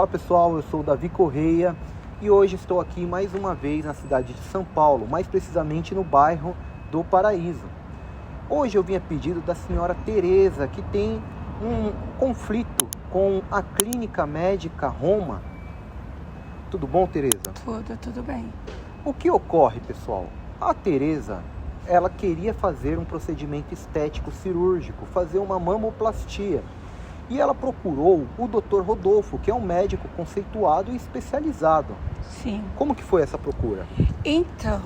Fala pessoal, eu sou o Davi Correia e hoje estou aqui mais uma vez na cidade de São Paulo, mais precisamente no bairro do Paraíso. Hoje eu vim a pedido da senhora Tereza, que tem um conflito com a clínica médica Roma. Tudo bom, Tereza? Tudo bem. O que ocorre, pessoal? A Tereza, ela queria fazer um procedimento estético cirúrgico, fazer uma mamoplastia. E ela procurou o Dr. Rodolfo, que é um médico conceituado e especializado. Sim. Como que foi essa procura? Então,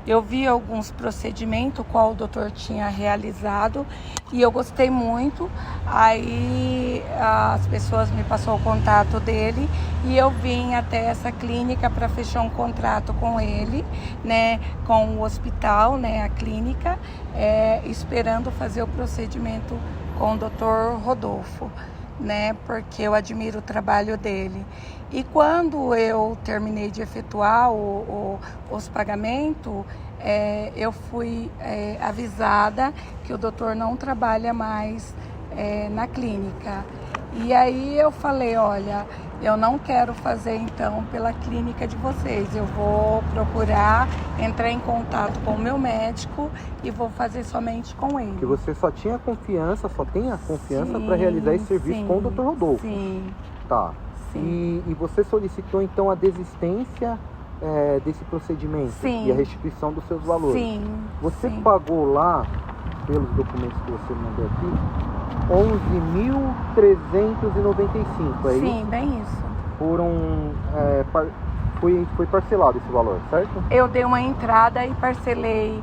eu vi alguns procedimentos qual o doutor tinha realizado e eu gostei muito. Aí as pessoas me passou o contato dele e eu vim até essa clínica para fechar um contrato com ele, né, com o hospital, né, a clínica, esperando fazer o procedimento com o Dr. Rodolfo, né, porque eu admiro o trabalho dele. E quando eu terminei de efetuar os pagamentos, eu fui avisada que o doutor não trabalha mais na clínica. E aí eu falei, olha, eu não quero fazer então pela clínica de vocês, eu vou procurar entrar em contato com o meu médico e vou fazer somente com ele. Que você só tinha confiança, só tem a confiança para realizar esse serviço com o Dr. Rodolfo. Sim. Tá. Sim. E você solicitou então a desistência desse procedimento? Sim. E a restituição dos seus valores? Sim. Você Sim. pagou lá, pelos documentos que você mandou aqui, 11.395, é isso? Sim, bem isso. Foi parcelado esse valor, certo? Eu dei uma entrada e parcelei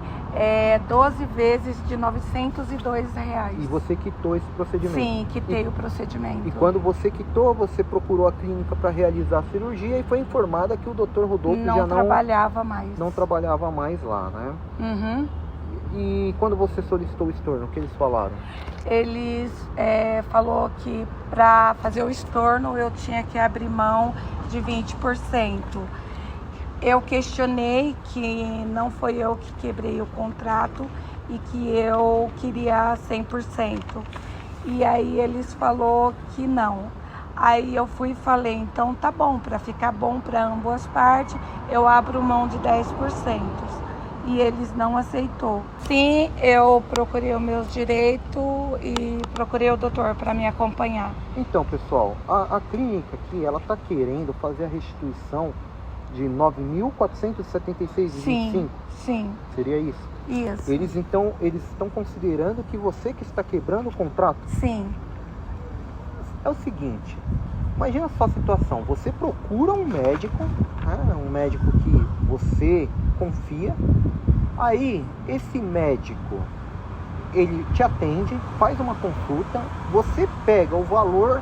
12 vezes de R$902. E você quitou esse procedimento? Sim, quitei o procedimento. E quando você quitou, você procurou a clínica para realizar a cirurgia e foi informada que o Dr. Rodolfo já não trabalhava mais. Não trabalhava mais lá, né? Uhum. E quando você solicitou o estorno, o que eles falaram? Eles falou que para fazer o estorno eu tinha que abrir mão de 20%. Eu questionei que não foi eu que quebrei o contrato e que eu queria 100%. E aí eles falou que não. Aí eu fui e falei, então tá bom, para ficar bom para ambas partes, eu abro mão de 10%. E eles não aceitou. Sim, eu procurei os meus direitos e procurei o doutor para me acompanhar. Então, pessoal, a clínica aqui, ela tá querendo fazer a restituição de R$ 9.476,25. Sim, sim. Seria isso? Isso. Eles estão considerando que você que está quebrando o contrato? Sim. É o seguinte, imagina só a situação, você procura um médico, né, um médico que você confia, aí esse médico, ele te atende, faz uma consulta, você pega o valor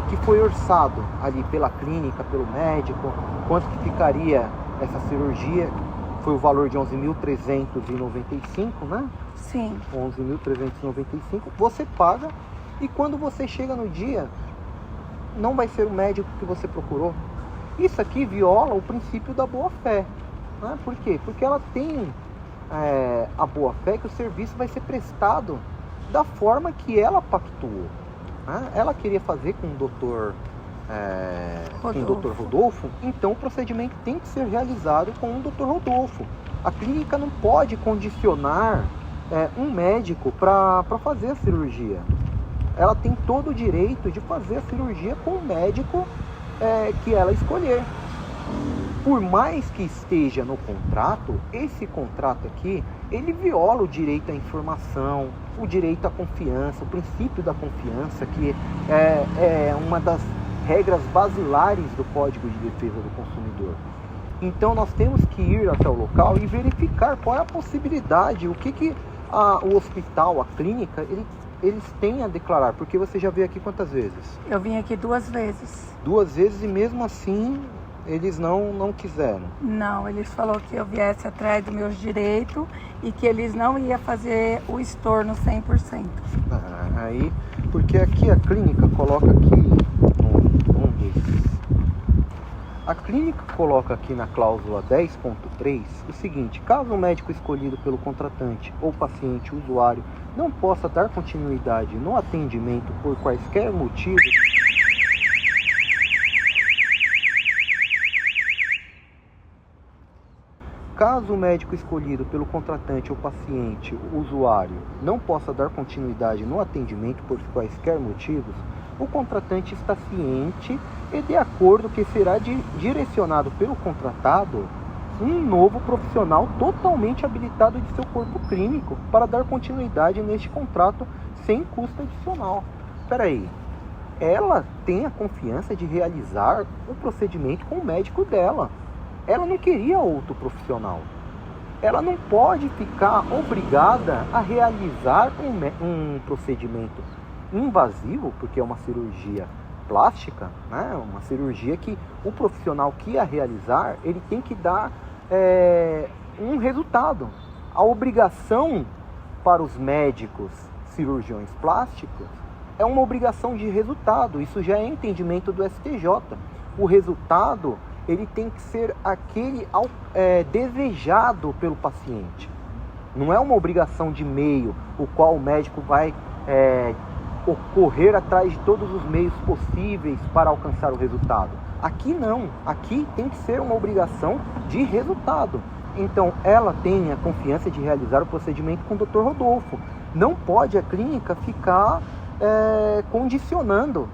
que foi orçado ali pela clínica, pelo médico, quanto que ficaria essa cirurgia, foi o valor de 11.395, né? Sim. 11.395, você paga e quando você chega no dia, não vai ser o médico que você procurou. Isso aqui viola o princípio da boa-fé. Né? Por quê? Porque ela tem a boa-fé que o serviço vai ser prestado da forma que ela pactuou. Né? Ela queria fazer com o doutor Rodolfo, então o procedimento tem que ser realizado com o Dr. Rodolfo. A clínica não pode condicionar um médico para fazer a cirurgia. Ela tem todo o direito de fazer a cirurgia com o médico que ela escolher. Por mais que esteja no contrato, esse contrato aqui, ele viola o direito à informação, o direito à confiança, o princípio da confiança, que é uma das regras basilares do Código de Defesa do Consumidor. Então nós temos que ir até o local e verificar qual é a possibilidade, o que o hospital, a clínica, eles têm a declarar, porque você já veio aqui quantas vezes? Eu vim aqui 2 vezes. 2 vezes e mesmo assim eles não quiseram? Não, eles falaram que eu viesse atrás dos meus direitos e que eles não iam fazer o estorno 100%. Aí, porque aqui a clínica coloca aqui, a clínica coloca aqui na cláusula 10.3 o seguinte: caso o médico escolhido pelo contratante ou paciente usuário não possa dar continuidade no atendimento por quaisquer motivos, caso o médico escolhido pelo contratante ou paciente, o usuário, não possa dar continuidade no atendimento por quaisquer motivos, o contratante está ciente e de acordo que será direcionado pelo contratado um novo profissional totalmente habilitado de seu corpo clínico para dar continuidade neste contrato sem custo adicional. Espera aí, ela tem a confiança de realizar o procedimento com o médico dela. Ela não queria outro profissional. Ela não pode ficar obrigada a realizar um procedimento invasivo, porque é uma cirurgia plástica, né? Uma cirurgia que o profissional que ia realizar, ele tem que dar um resultado. A obrigação para os médicos cirurgiões plásticos é uma obrigação de resultado. Isso já é entendimento do STJ. O resultado, ele tem que ser aquele desejado pelo paciente. Não é uma obrigação de meio, o qual o médico vai correr atrás de todos os meios possíveis para alcançar o resultado. Aqui não, aqui tem que ser uma obrigação de resultado. Então ela tem a confiança de realizar o procedimento com o Dr. Rodolfo. Não pode a clínica ficar condicionando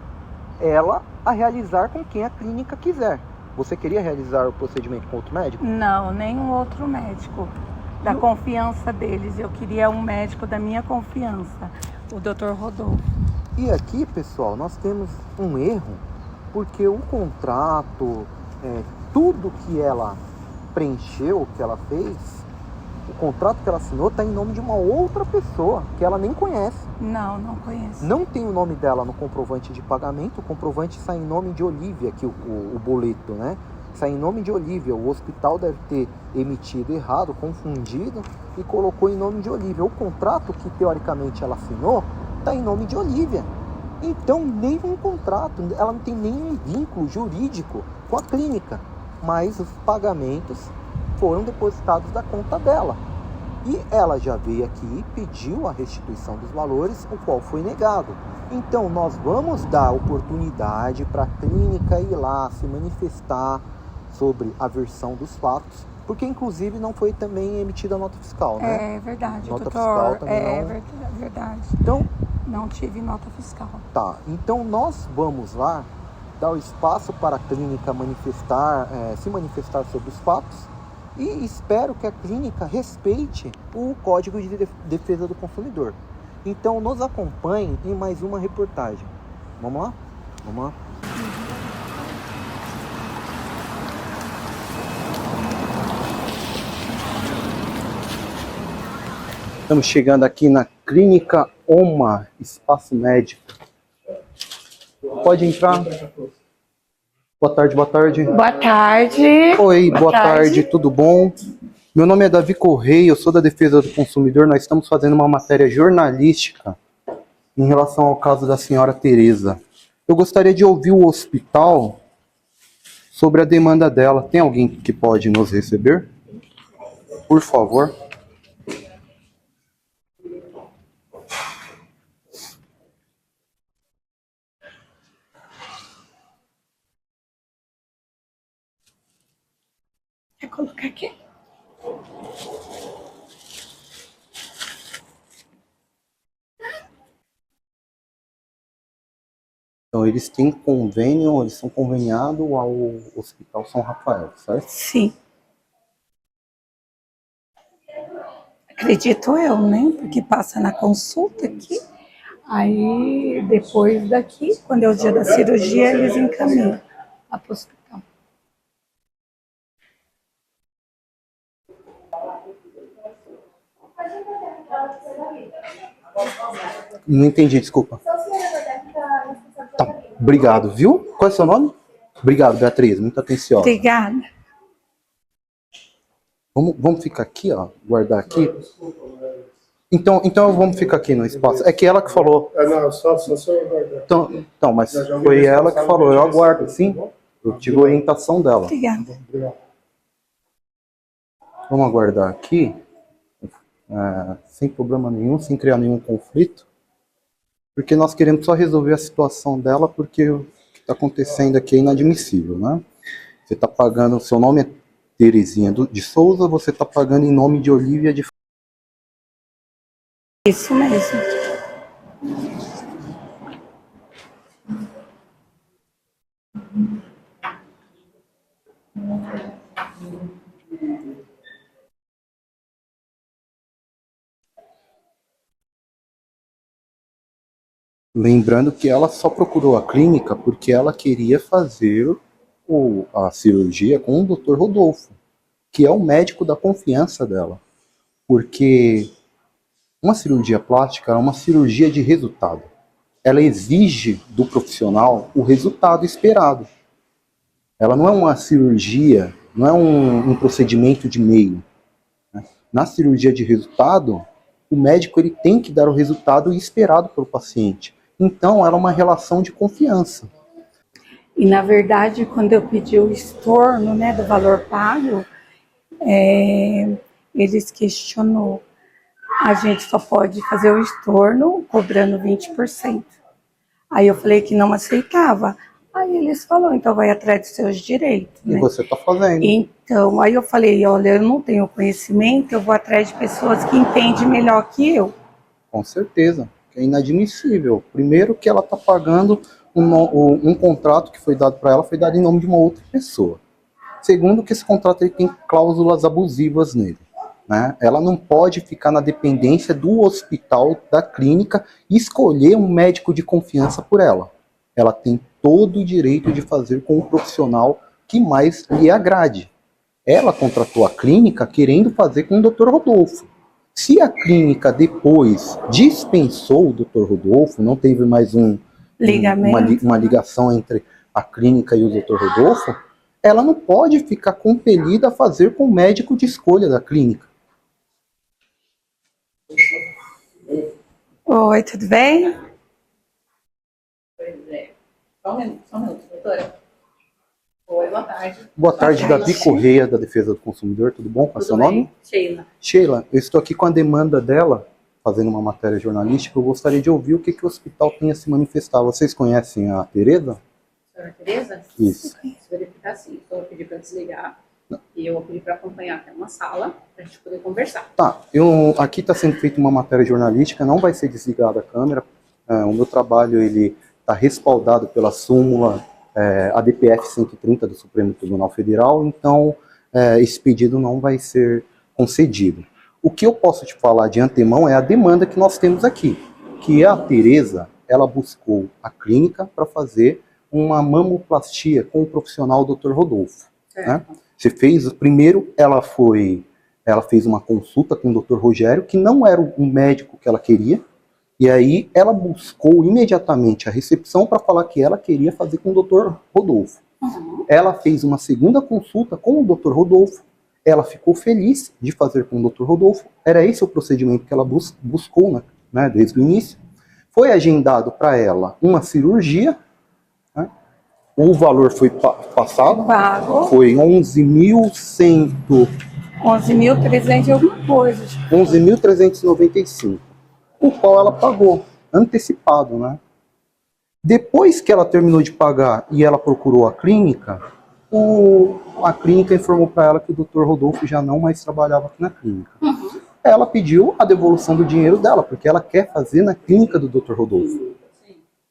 ela a realizar com quem a clínica quiser. Você queria realizar o procedimento com outro médico? Não, nenhum outro médico da confiança deles. Eu queria um médico da minha confiança, o Dr. Rodolfo. E aqui, pessoal, nós temos um erro, porque o contrato, tudo que ela preencheu, que ela fez, o contrato que ela assinou está em nome de uma outra pessoa, que ela nem conhece. Não conheço. Não tem o nome dela no comprovante de pagamento, o comprovante sai em nome de Olívia, aqui o boleto, né? Sai em nome de Olívia, o hospital deve ter emitido errado, confundido e colocou em nome de Olívia. O contrato que teoricamente ela assinou está em nome de Olívia. Então, nenhum contrato, ela não tem nenhum vínculo jurídico com a clínica, mas os pagamentos foram depositados da conta dela. E ela já veio aqui e pediu a restituição dos valores, o qual foi negado. Então, nós vamos dar oportunidade para a clínica ir lá se manifestar sobre a versão dos fatos, porque inclusive não foi também emitida nota fiscal, né? É verdade, nota doutor. Fiscal também Verdade. Então, não tive nota fiscal. Tá, então nós vamos lá dar o espaço para a clínica se manifestar sobre os fatos e espero que a clínica respeite o Código de Defesa do Consumidor. Então nos acompanhe em mais uma reportagem. Vamos lá? Vamos lá? Estamos chegando aqui na Clínica Oma, Espaço Médico. Pode entrar. Boa tarde, boa tarde. Boa tarde. Oi, boa tarde, tudo bom? Meu nome é Davi Correia, eu sou da Defesa do Consumidor. Nós estamos fazendo uma matéria jornalística em relação ao caso da senhora Tereza. Eu gostaria de ouvir o hospital sobre a demanda dela. Tem alguém que pode nos receber? Por favor. Quer colocar aqui? Então, eles têm convênio, eles são conveniados ao Hospital São Rafael, certo? Sim. Acredito eu, né? Porque passa na consulta aqui. Aí, depois daqui, quando é o dia da cirurgia, eles encaminham lá para o hospital. Não entendi, desculpa. Tá, obrigado, viu? Qual é o seu nome? Obrigado, Beatriz, muito atenciosa. Obrigada. Vamos ficar aqui, ó, guardar aqui. Então vamos ficar aqui no espaço. É que ela que falou. Não, só aguardar. Então, mas foi ela que falou, eu aguardo, sim. Eu tive orientação dela. Obrigada. Vamos aguardar aqui, sem problema nenhum, sem criar nenhum conflito. Porque nós queremos só resolver a situação dela, porque o que está acontecendo aqui é inadmissível, né? Você está pagando, seu nome Terezinha de Souza, você está pagando em nome de Olívia de... Isso mesmo. Lembrando que ela só procurou a clínica porque ela queria fazer a cirurgia com o Dr. Rodolfo, que é o médico da confiança dela. Porque uma cirurgia plástica é uma cirurgia de resultado. Ela exige do profissional o resultado esperado. Ela não é uma cirurgia, não é um procedimento de meio. Na cirurgia de resultado, o médico ele tem que dar o resultado esperado pelo paciente. Então, ela é uma relação de confiança. E, na verdade, quando eu pedi o estorno, né, do valor pago, eles questionou. A gente só pode fazer o estorno cobrando 20%. Aí eu falei que não aceitava. Aí eles falaram, então vai atrás dos seus direitos, né? E você está fazendo. Então, aí eu falei, olha, eu não tenho conhecimento, eu vou atrás de pessoas que entendem melhor que eu. Com certeza, é inadmissível. Primeiro que ela está pagando um contrato que foi dado para ela, foi dado em nome de uma outra pessoa. Segundo que esse contrato ele tem cláusulas abusivas nele. Né? Ela não pode ficar na dependência do hospital, da clínica, e escolher um médico de confiança por ela. Ela tem todo o direito de fazer com o profissional que mais lhe agrade. Ela contratou a clínica querendo fazer com o Dr. Rodolfo. Se a clínica depois dispensou o Dr. Rodolfo, não teve mais uma ligação entre a clínica e o Dr. Rodolfo, ela não pode ficar compelida a fazer com o médico de escolha da clínica. Oi, tudo bem? Pois é. Só um minuto, doutora. Oi, boa tarde. Boa tarde, Davi Correia, da Defesa do Consumidor. Tudo bom? Qual é o seu nome? Sheila. Sheila, eu estou aqui com a demanda dela, fazendo uma matéria jornalística. Eu gostaria de ouvir o que o hospital tem a se manifestar. Vocês conhecem a Tereza? Senhora Tereza? Isso. Se verificar, sim. Então, eu pedi para desligar. E eu vou pedir para acompanhar até uma sala, para a gente poder conversar. Tá, aqui está sendo feita uma matéria jornalística, não vai ser desligada a câmera. O meu trabalho ele está respaldado pela súmula ADPF 130 do Supremo Tribunal Federal, então esse pedido não vai ser concedido. O que eu posso te falar de antemão é a demanda que nós temos aqui, que a Tereza, ela buscou a clínica para fazer uma mamoplastia com o profissional Dr. Rodolfo. Né? Você fez, primeiro ela fez uma consulta com o Dr. Rogério, que não era o médico que ela queria, e aí ela buscou imediatamente a recepção para falar que ela queria fazer com o Dr. Rodolfo. Uhum. Ela fez uma segunda consulta com o Dr. Rodolfo, ela ficou feliz de fazer com o Dr. Rodolfo, era esse o procedimento que ela buscou, né, desde o início. Foi agendado para ela uma cirurgia, né, o valor foi passado, Pago. foi 11.100... 11.300 e alguma coisa. 11.395, o qual ela pagou, antecipado, né? Depois que ela terminou de pagar e ela procurou a clínica, a clínica informou para ela que o Dr. Rodolfo já não mais trabalhava aqui na clínica. Uhum. Ela pediu a devolução do dinheiro dela, porque ela quer fazer na clínica do Dr. Rodolfo.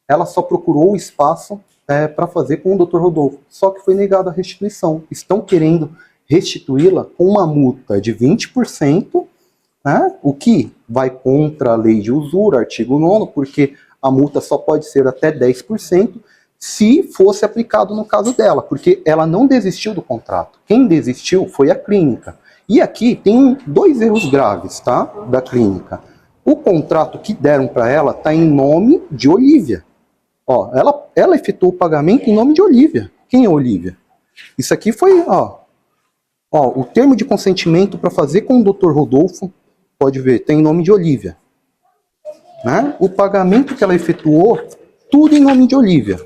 Ela só procurou o espaço para fazer com o Dr. Rodolfo, só que foi negada a restituição. Estão querendo restituí-la com uma multa de 20%, né, o que vai contra a lei de usura, artigo 9º, porque a multa só pode ser até 10% se fosse aplicado no caso dela, porque ela não desistiu do contrato. Quem desistiu foi a clínica. E aqui tem dois erros graves, tá, da clínica. O contrato que deram para ela está em nome de Olívia. Ó, ela efetuou o pagamento em nome de Olívia. Quem é Olívia? Isso aqui foi, o termo de consentimento para fazer com o Dr. Rodolfo, pode ver, tem em nome de Olívia. Né? O pagamento que ela efetuou, tudo em nome de Olívia.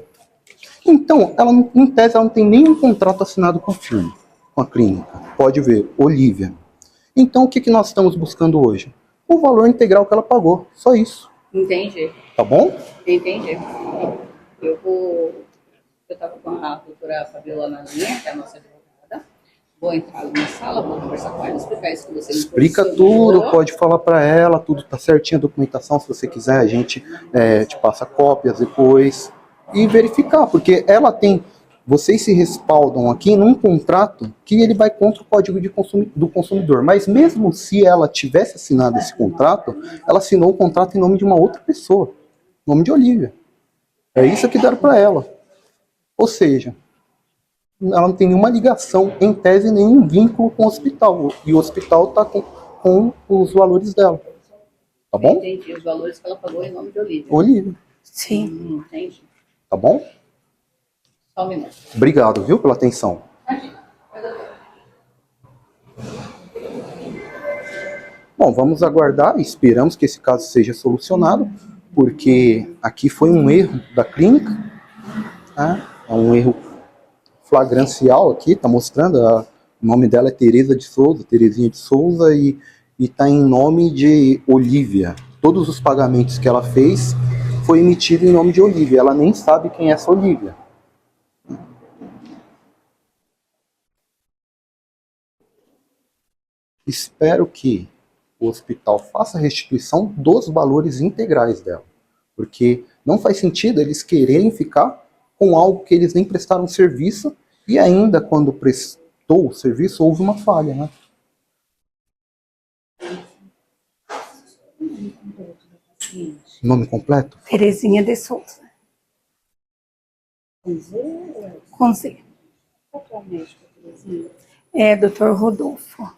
Então, ela, em tese, ela não tem nenhum contrato assinado com a firma, com a clínica. Pode ver, Olívia. Então, o que nós estamos buscando hoje? O valor integral que ela pagou, só isso. Entendi. Tá bom? Entendi. Eu estava com a doutora Fabiola na linha, que é a nossa advogada, Vou entrar na sala, vou conversar com ela, explicar isso que você me Explica posicionou. tudo, pode falar para ela, tudo tá certinho, a documentação, se você quiser, a gente te passa cópias depois e verificar, porque ela tem, vocês se respaldam aqui num contrato que ele vai contra o Código do Consumidor, mas mesmo se ela tivesse assinado esse contrato, ela assinou o contrato em nome de uma outra pessoa, em nome de Olívia. É isso que deram para ela. Ou seja, ela não tem nenhuma ligação, em tese, nenhum vínculo com o hospital. E o hospital está com os valores dela. Tá bom? Entendi, os valores que ela pagou em nome de Olívia. Olívia. Sim. Entendi. Tá bom? Só um minuto. Obrigado, viu, pela atenção. Bom, vamos aguardar e esperamos que esse caso seja solucionado, porque aqui foi um erro da clínica, né? É um erro flagrancial aqui, tá mostrando, o nome dela é Tereza de Souza, Terezinha de Souza, e tá em nome de Olívia. Todos os pagamentos que ela fez foi emitido em nome de Olívia, ela nem sabe quem é essa Olívia. Espero que o hospital faça a restituição dos valores integrais dela, porque não faz sentido eles quererem ficar com algo que eles nem prestaram serviço, e ainda quando prestou o serviço houve uma falha, né? Nome completo? Terezinha de Souza. Com Z. Qual que é o médico, Terezinha? É, Dr. Rodolfo.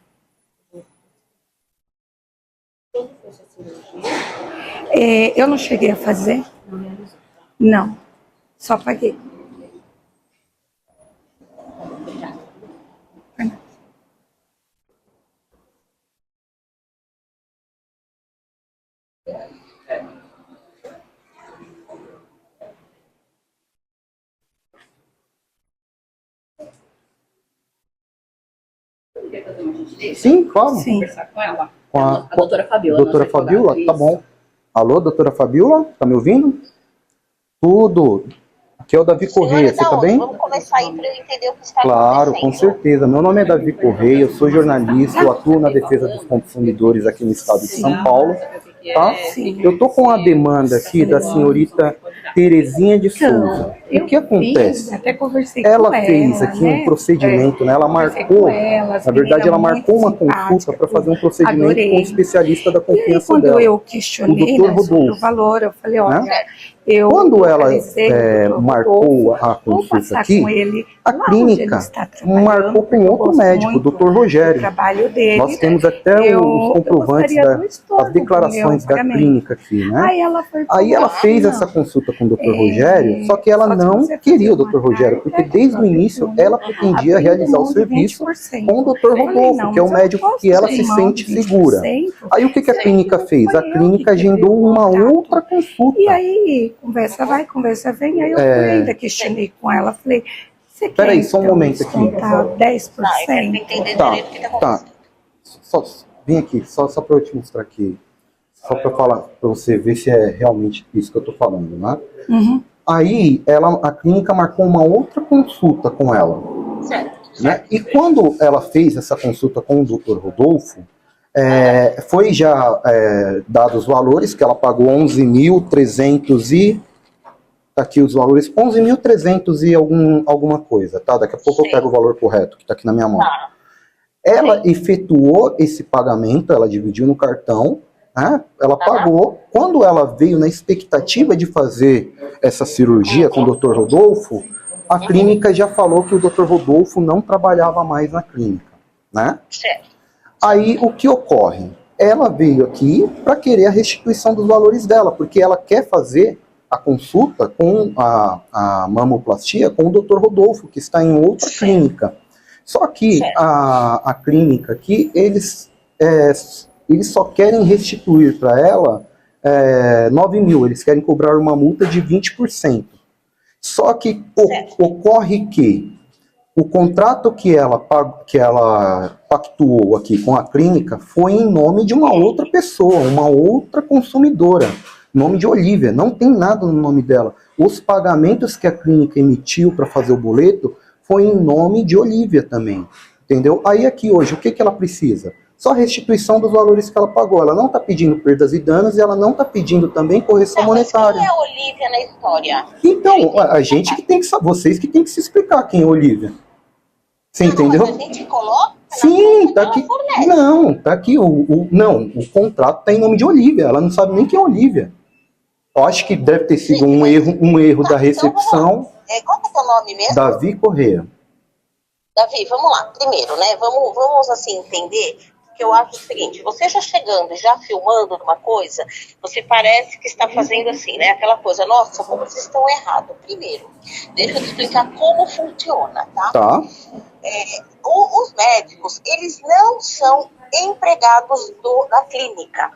Quando foi essa cirurgia? Eu não cheguei a fazer? Não realizou. Não. Só paguei. Obrigada. Quer fazer uma gentileza? Sim, claro. Sim. Conversar com ela? Com A doutora Fabiola. Doutora nossa Fabiola, advogada, tá isso. bom. Alô, doutora Fabiola, tá me ouvindo? Tudo. Aqui é o Davi Correia, você tá bem? Vamos começar aí para eu entender o que está Claro, com acontecendo. certeza. Meu nome é Davi Correia, eu sou jornalista, eu atuo na defesa dos consumidores aqui no estado de São Paulo. Tá? Eu tô com a demanda aqui da senhorita Terezinha de Souza. E o que acontece? Até conversei Ela com fez ela, aqui né? um procedimento, né? Ela Conversei marcou, com ela, as na verdade, ela meninas marcou uma muito consulta para fazer um simpáticas, procedimento adorei. com um especialista da E aí, confiança quando dela. eu questionei, o Dr. né, sobre Rodolfo, o valor, eu falei, olha, né? eu Quando ela localizei o Dr. marcou Rodolfo, a vou consulta passar aqui, com ele a lá onde ele clínica está trabalhando, marcou porque com eu outro gosto médico, o muito Dr. do Rogério. trabalho dele. Nós temos até os comprovantes das declarações da clínica aqui, né? Aí ela fez essa consulta com o Dr. Rogério, só que ela não queria o Dr. Rogério, porque desde o início ela pretendia realizar o serviço com o Dr. Rodolfo, que é o médico que ela se sente segura. Aí o que a clínica fez? A clínica agendou uma outra consulta. E aí, conversa vai, conversa vem, aí eu fui ainda questionei com ela, falei, você quer Peraí, só um momento aqui. descontar 10%? Entender Tá, direito o que está tá. acontecendo. Vem aqui, só para eu te mostrar aqui. Só para falar, para você ver se é realmente isso que eu tô falando, né? Uhum. Aí a clínica marcou uma outra consulta com ela. Certo. Né? E quando ela fez essa consulta com o Dr. Rodolfo, foi já dado os valores, que ela pagou 11.300 e... Tá aqui os valores, 11.300 e alguma coisa, tá? Daqui a pouco eu pego o valor correto, que tá aqui na minha mão. Tá. Ela efetuou esse pagamento, ela dividiu no cartão, né? Ela pagou. Quando ela veio na expectativa de fazer essa cirurgia com o Dr. Rodolfo, a clínica já falou que o Dr. Rodolfo não trabalhava mais na clínica, né? Certo. Aí o que ocorre? Ela veio aqui para querer a restituição dos valores dela, porque ela quer fazer a consulta com a mamoplastia com o Dr. Rodolfo, que está em outra clínica. Só que a clínica aqui, eles só querem restituir para ela 9 mil, eles querem cobrar uma multa de 20%. Só que ocorre que o contrato que ela pactuou aqui com a clínica foi em nome de uma outra pessoa, uma outra consumidora, nome de Olívia, não tem nada no nome dela. Os pagamentos que a clínica emitiu para fazer o boleto foi em nome de Olívia também, Entendeu? Aí aqui hoje, o que ela precisa? Só restituição dos valores que ela pagou. Ela não está pedindo perdas e danos e ela não está pedindo também correção monetária. Quem é a Olivia na história? Então, a gente que tem que saber, vocês que tem que se explicar quem é a Olivia. Você entendeu? Mas a gente coloca. Sim, tá aqui. Não, tá aqui. Não, o contrato tá em nome de Olivia. Ela não sabe nem quem é Olivia. Eu acho que deve ter sido um erro da recepção. Qual que é o teu nome mesmo? Davi Corrêa. Davi, vamos lá. Primeiro, né? Vamos assim entender que eu acho o seguinte: você já chegando, já filmando uma coisa, você parece que está fazendo assim, né? Aquela coisa, nossa, como vocês estão errados. Primeiro, deixa eu te explicar como funciona, tá? Tá. Os médicos, eles não são empregados da clínica.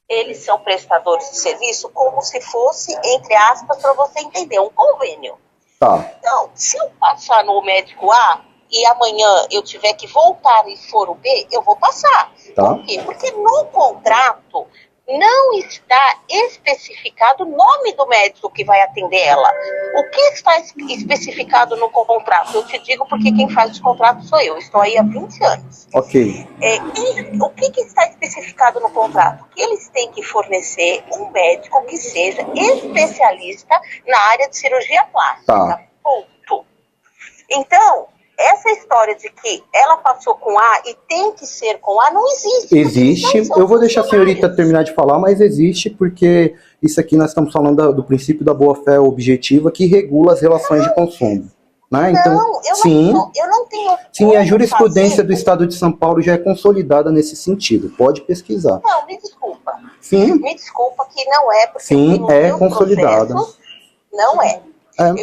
Eles são prestadores de serviço como se fosse, entre aspas, para você entender, um convênio. Tá. Então, se eu passar no médico A e amanhã eu tiver que voltar e for o B, eu vou passar. Tá. Por quê? Porque no contrato não está especificado o nome do médico que vai atender ela. O que está especificado no contrato? Eu te digo porque quem faz os contratos sou eu. Estou aí há 20 anos. Ok. O que está especificado no contrato? Que eles têm que fornecer um médico que seja especialista na área de cirurgia plástica. Tá. Ponto. Então, essa história de que ela passou com A e tem que ser com A, não existe. Existe, eu vou deixar a senhorita terminar de falar, mas existe porque isso aqui nós estamos falando do princípio da boa-fé objetiva que regula as relações de consumo. Né? Então, eu não tenho. Sim, a jurisprudência do Estado de São Paulo já é consolidada nesse sentido, pode pesquisar. Não, me desculpa. Sim. Me desculpa que não é, porque sim, é consolidada. Não é.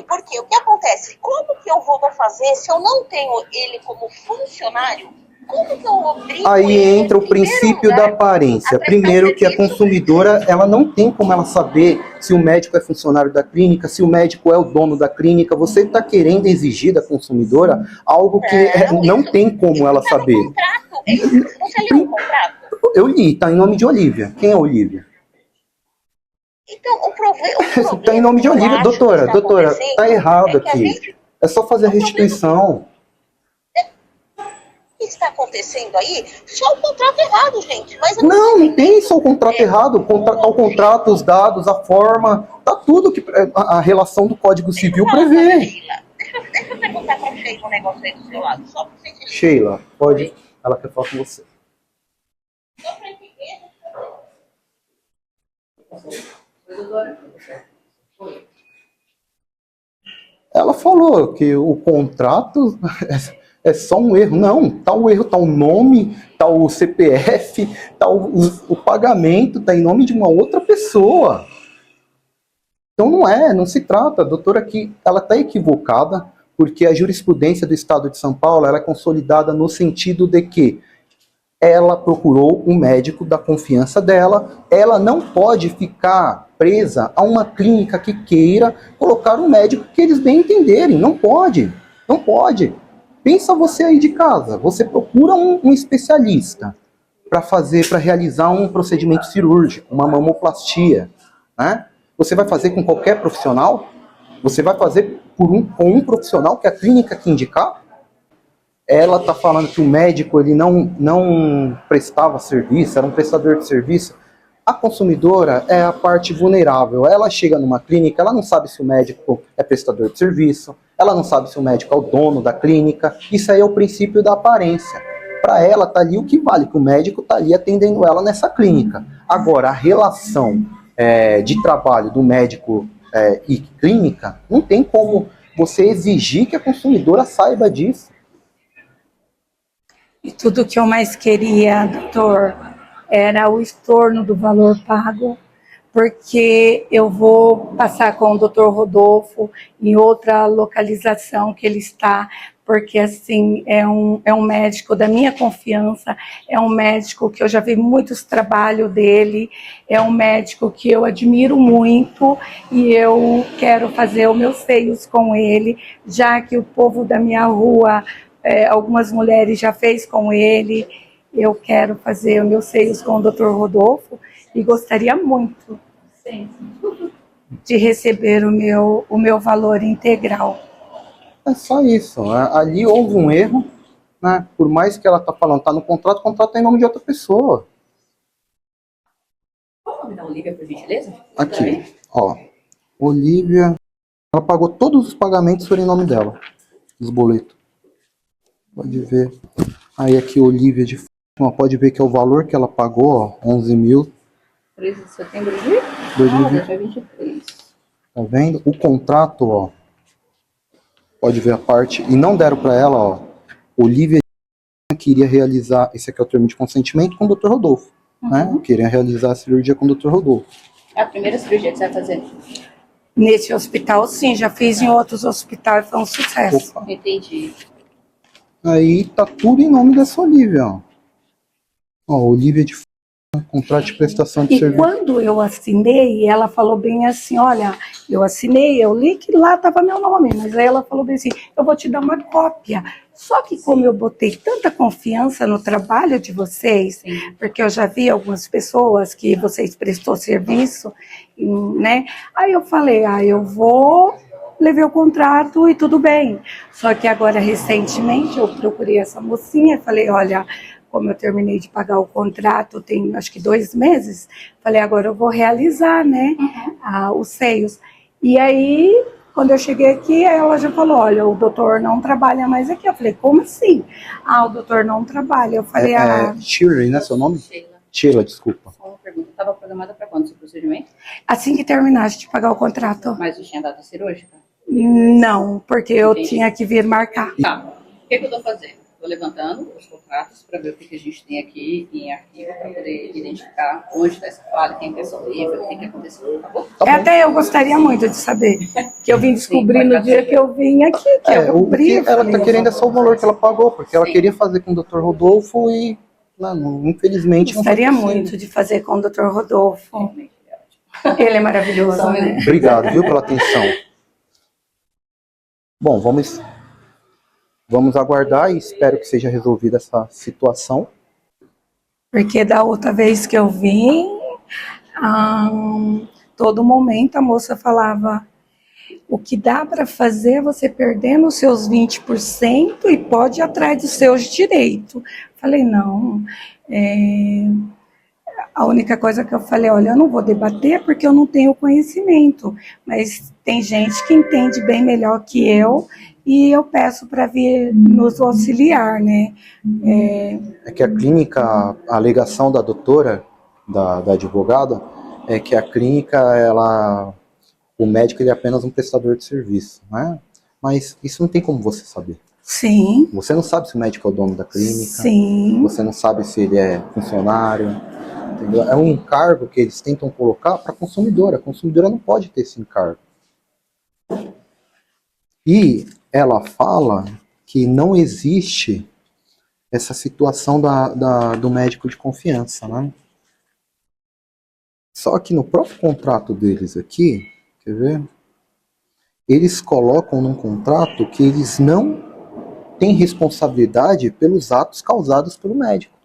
Porque o que acontece? Como que eu vou fazer se eu não tenho ele como funcionário? Como que eu obrigo Aí ele, entra o princípio da aparência. Primeiro que a consumidora, ela não tem como ela saber se o médico é funcionário da clínica, se o médico é o dono da clínica. Você está querendo exigir da consumidora algo que não tem como ela saber. Você leu o contrato? Eu li, está em nome de Olivia. Quem é Olivia? Então, o problema está em nome de Olivia. Doutora, está errado aqui. É só fazer a restituição. O que está acontecendo aí? Só o contrato errado, gente. Mas não tem só o contrato errado. O contrato, os dados, a forma, tá tudo que a relação do Código Civil prevê. Deixa eu perguntar para a Sheila um negócio aí do seu lado. Só para você entender. Sheila, pode. Ela quer falar com você. Só para entender. Ela falou que o contrato é só um erro. Não, tá o erro, tá o nome, tá o CPF, tá o pagamento, tá em nome de uma outra pessoa. Então não se trata, a doutora aqui, ela tá equivocada, porque a jurisprudência do Estado de São Paulo ela é consolidada no sentido de que ela procurou um médico da confiança dela, ela não pode ficar presa a uma clínica que queira colocar um médico que eles bem entenderem, não pode. Pensa você aí de casa, você procura um especialista para realizar um procedimento cirúrgico, uma mamoplastia, né? Você vai fazer com qualquer profissional? Você vai fazer com um profissional que a clínica que indicar? Ela está falando que o médico ele não prestava serviço, era um prestador de serviço. A consumidora é a parte vulnerável. Ela chega numa clínica, ela não sabe se o médico é prestador de serviço, ela não sabe se o médico é o dono da clínica. Isso aí é o princípio da aparência. Para ela tá ali o que vale, que o médico tá ali atendendo ela nessa clínica. Agora, a relação de trabalho do médico e clínica, não tem como você exigir que a consumidora saiba disso. E tudo que eu mais queria, doutor, era o estorno do valor pago, porque eu vou passar com o doutor Rodolfo em outra localização que ele está, porque assim, é um médico da minha confiança, é um médico que eu já vi muitos trabalhos dele, é um médico que eu admiro muito e eu quero fazer os meus seios com ele, já que o povo da minha rua, algumas mulheres já fez com ele. Eu quero fazer os meus seios com o Dr. Rodolfo e gostaria muito de receber o meu valor integral. É só isso. Ali houve um erro, né? Por mais que ela tá falando, tá no contrato, o contrato tá em nome de outra pessoa. Qual o nome da Olivia, por gentileza? Aqui, ó. Olivia, ela pagou todos os pagamentos foram em nome dela, os boletos. Pode ver. Aí aqui, Olivia de Fátima, pode ver que é o valor que ela pagou, ó, 11 mil. 13 de setembro de 2023. Tá vendo? O contrato, ó, pode ver a parte, e não deram para ela, ó, Olivia queria realizar, esse aqui é o termo de consentimento com o Dr. Rodolfo, né? Queria realizar a cirurgia com o Dr. Rodolfo. É a primeira cirurgia que você vai fazer? Nesse hospital, sim, já fiz em outros hospitais, foi um sucesso. Opa. Entendi. Aí tá tudo em nome dessa Olivia, ó. Ó, Olivia de contrato de prestação de E serviço. quando eu assinei, ela falou bem assim, olha, eu assinei, eu li que lá estava meu nome, mas aí ela falou bem assim, eu vou te dar uma cópia. Só que como eu botei tanta confiança no trabalho de vocês, porque eu já vi algumas pessoas que vocês prestou serviço, né? Aí eu falei, eu vou, levei o contrato e tudo bem. Só que agora, recentemente, eu procurei essa mocinha e falei, olha, como eu terminei de pagar o contrato, tem acho que 2 meses, falei, agora eu vou realizar, né, os seios. E aí, quando eu cheguei aqui, ela já falou, olha, o doutor não trabalha mais aqui. Eu falei, como assim? O doutor não trabalha. Eu falei, Shirley, né, seu nome? Sheila, Sheila, desculpa. só uma pergunta. Estava programada para quando esse procedimento? assim que terminaste de pagar o contrato. Mas já tinha data cirúrgica? Não, porque eu Entendi. tinha que vir marcar. Tá. O que eu estou fazendo? Estou levantando os contratos para ver o que a gente tem aqui em arquivo para poder identificar onde está essa falha, quem que é horrível, o que que aconteceu, tá bom? Até eu gostaria muito de saber, que eu vim descobrir no dia que eu vim aqui, que eu O que ela falei, tá querendo é só o valor que ela pagou, porque ela Sim. queria fazer com o Dr. Rodolfo e, não, infelizmente, não foi gostaria possível. muito de fazer com o Dr. Rodolfo. Realmente, é ótimo. Ele é maravilhoso, Só um né? minuto. Obrigado, viu, pela atenção. Bom, vamos aguardar e espero que seja resolvida essa situação. Porque da outra vez que eu vim, todo momento a moça falava, o que dá para fazer é você perdendo os seus 20% e pode ir atrás dos seus direitos. Falei, não, a única coisa que eu falei, olha, eu não vou debater porque eu não tenho conhecimento, mas tem gente que entende bem melhor que eu e eu peço para vir nos auxiliar, né? É que a clínica, a alegação da doutora, da advogada, é que a clínica, o médico ele é apenas um prestador de serviço, né? Mas isso não tem como você saber. Sim, Você não sabe se o médico é o dono da clínica, sim, você não sabe se ele é funcionário, entendeu? É um encargo que eles tentam colocar para a consumidora não pode ter esse encargo. E ela fala que não existe essa situação do médico de confiança, né? Só que no próprio contrato deles aqui, quer ver? Eles colocam num contrato que eles não têm responsabilidade pelos atos causados pelo médico.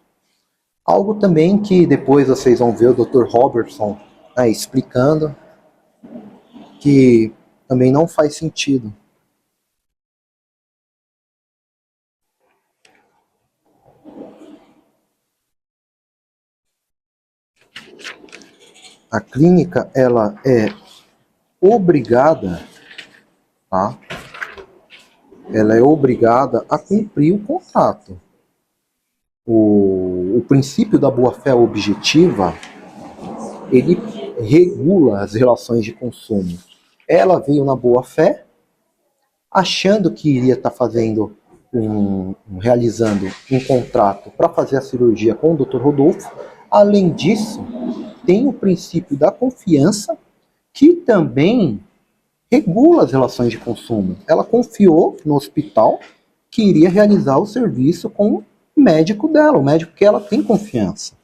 Algo também que depois vocês vão ver o Dr. Robertson explicando, que também não faz sentido. A clínica, ela é obrigada, tá? Ela é obrigada a cumprir o contrato. O princípio da boa-fé objetiva, ele regula as relações de consumo. Ela veio na boa-fé, achando que iria estar fazendo realizando um contrato para fazer a cirurgia com o Dr. Rodolfo. Além disso, tem o princípio da confiança, que também regula as relações de consumo. Ela confiou no hospital que iria realizar o serviço com o médico dela, o médico que ela tem confiança.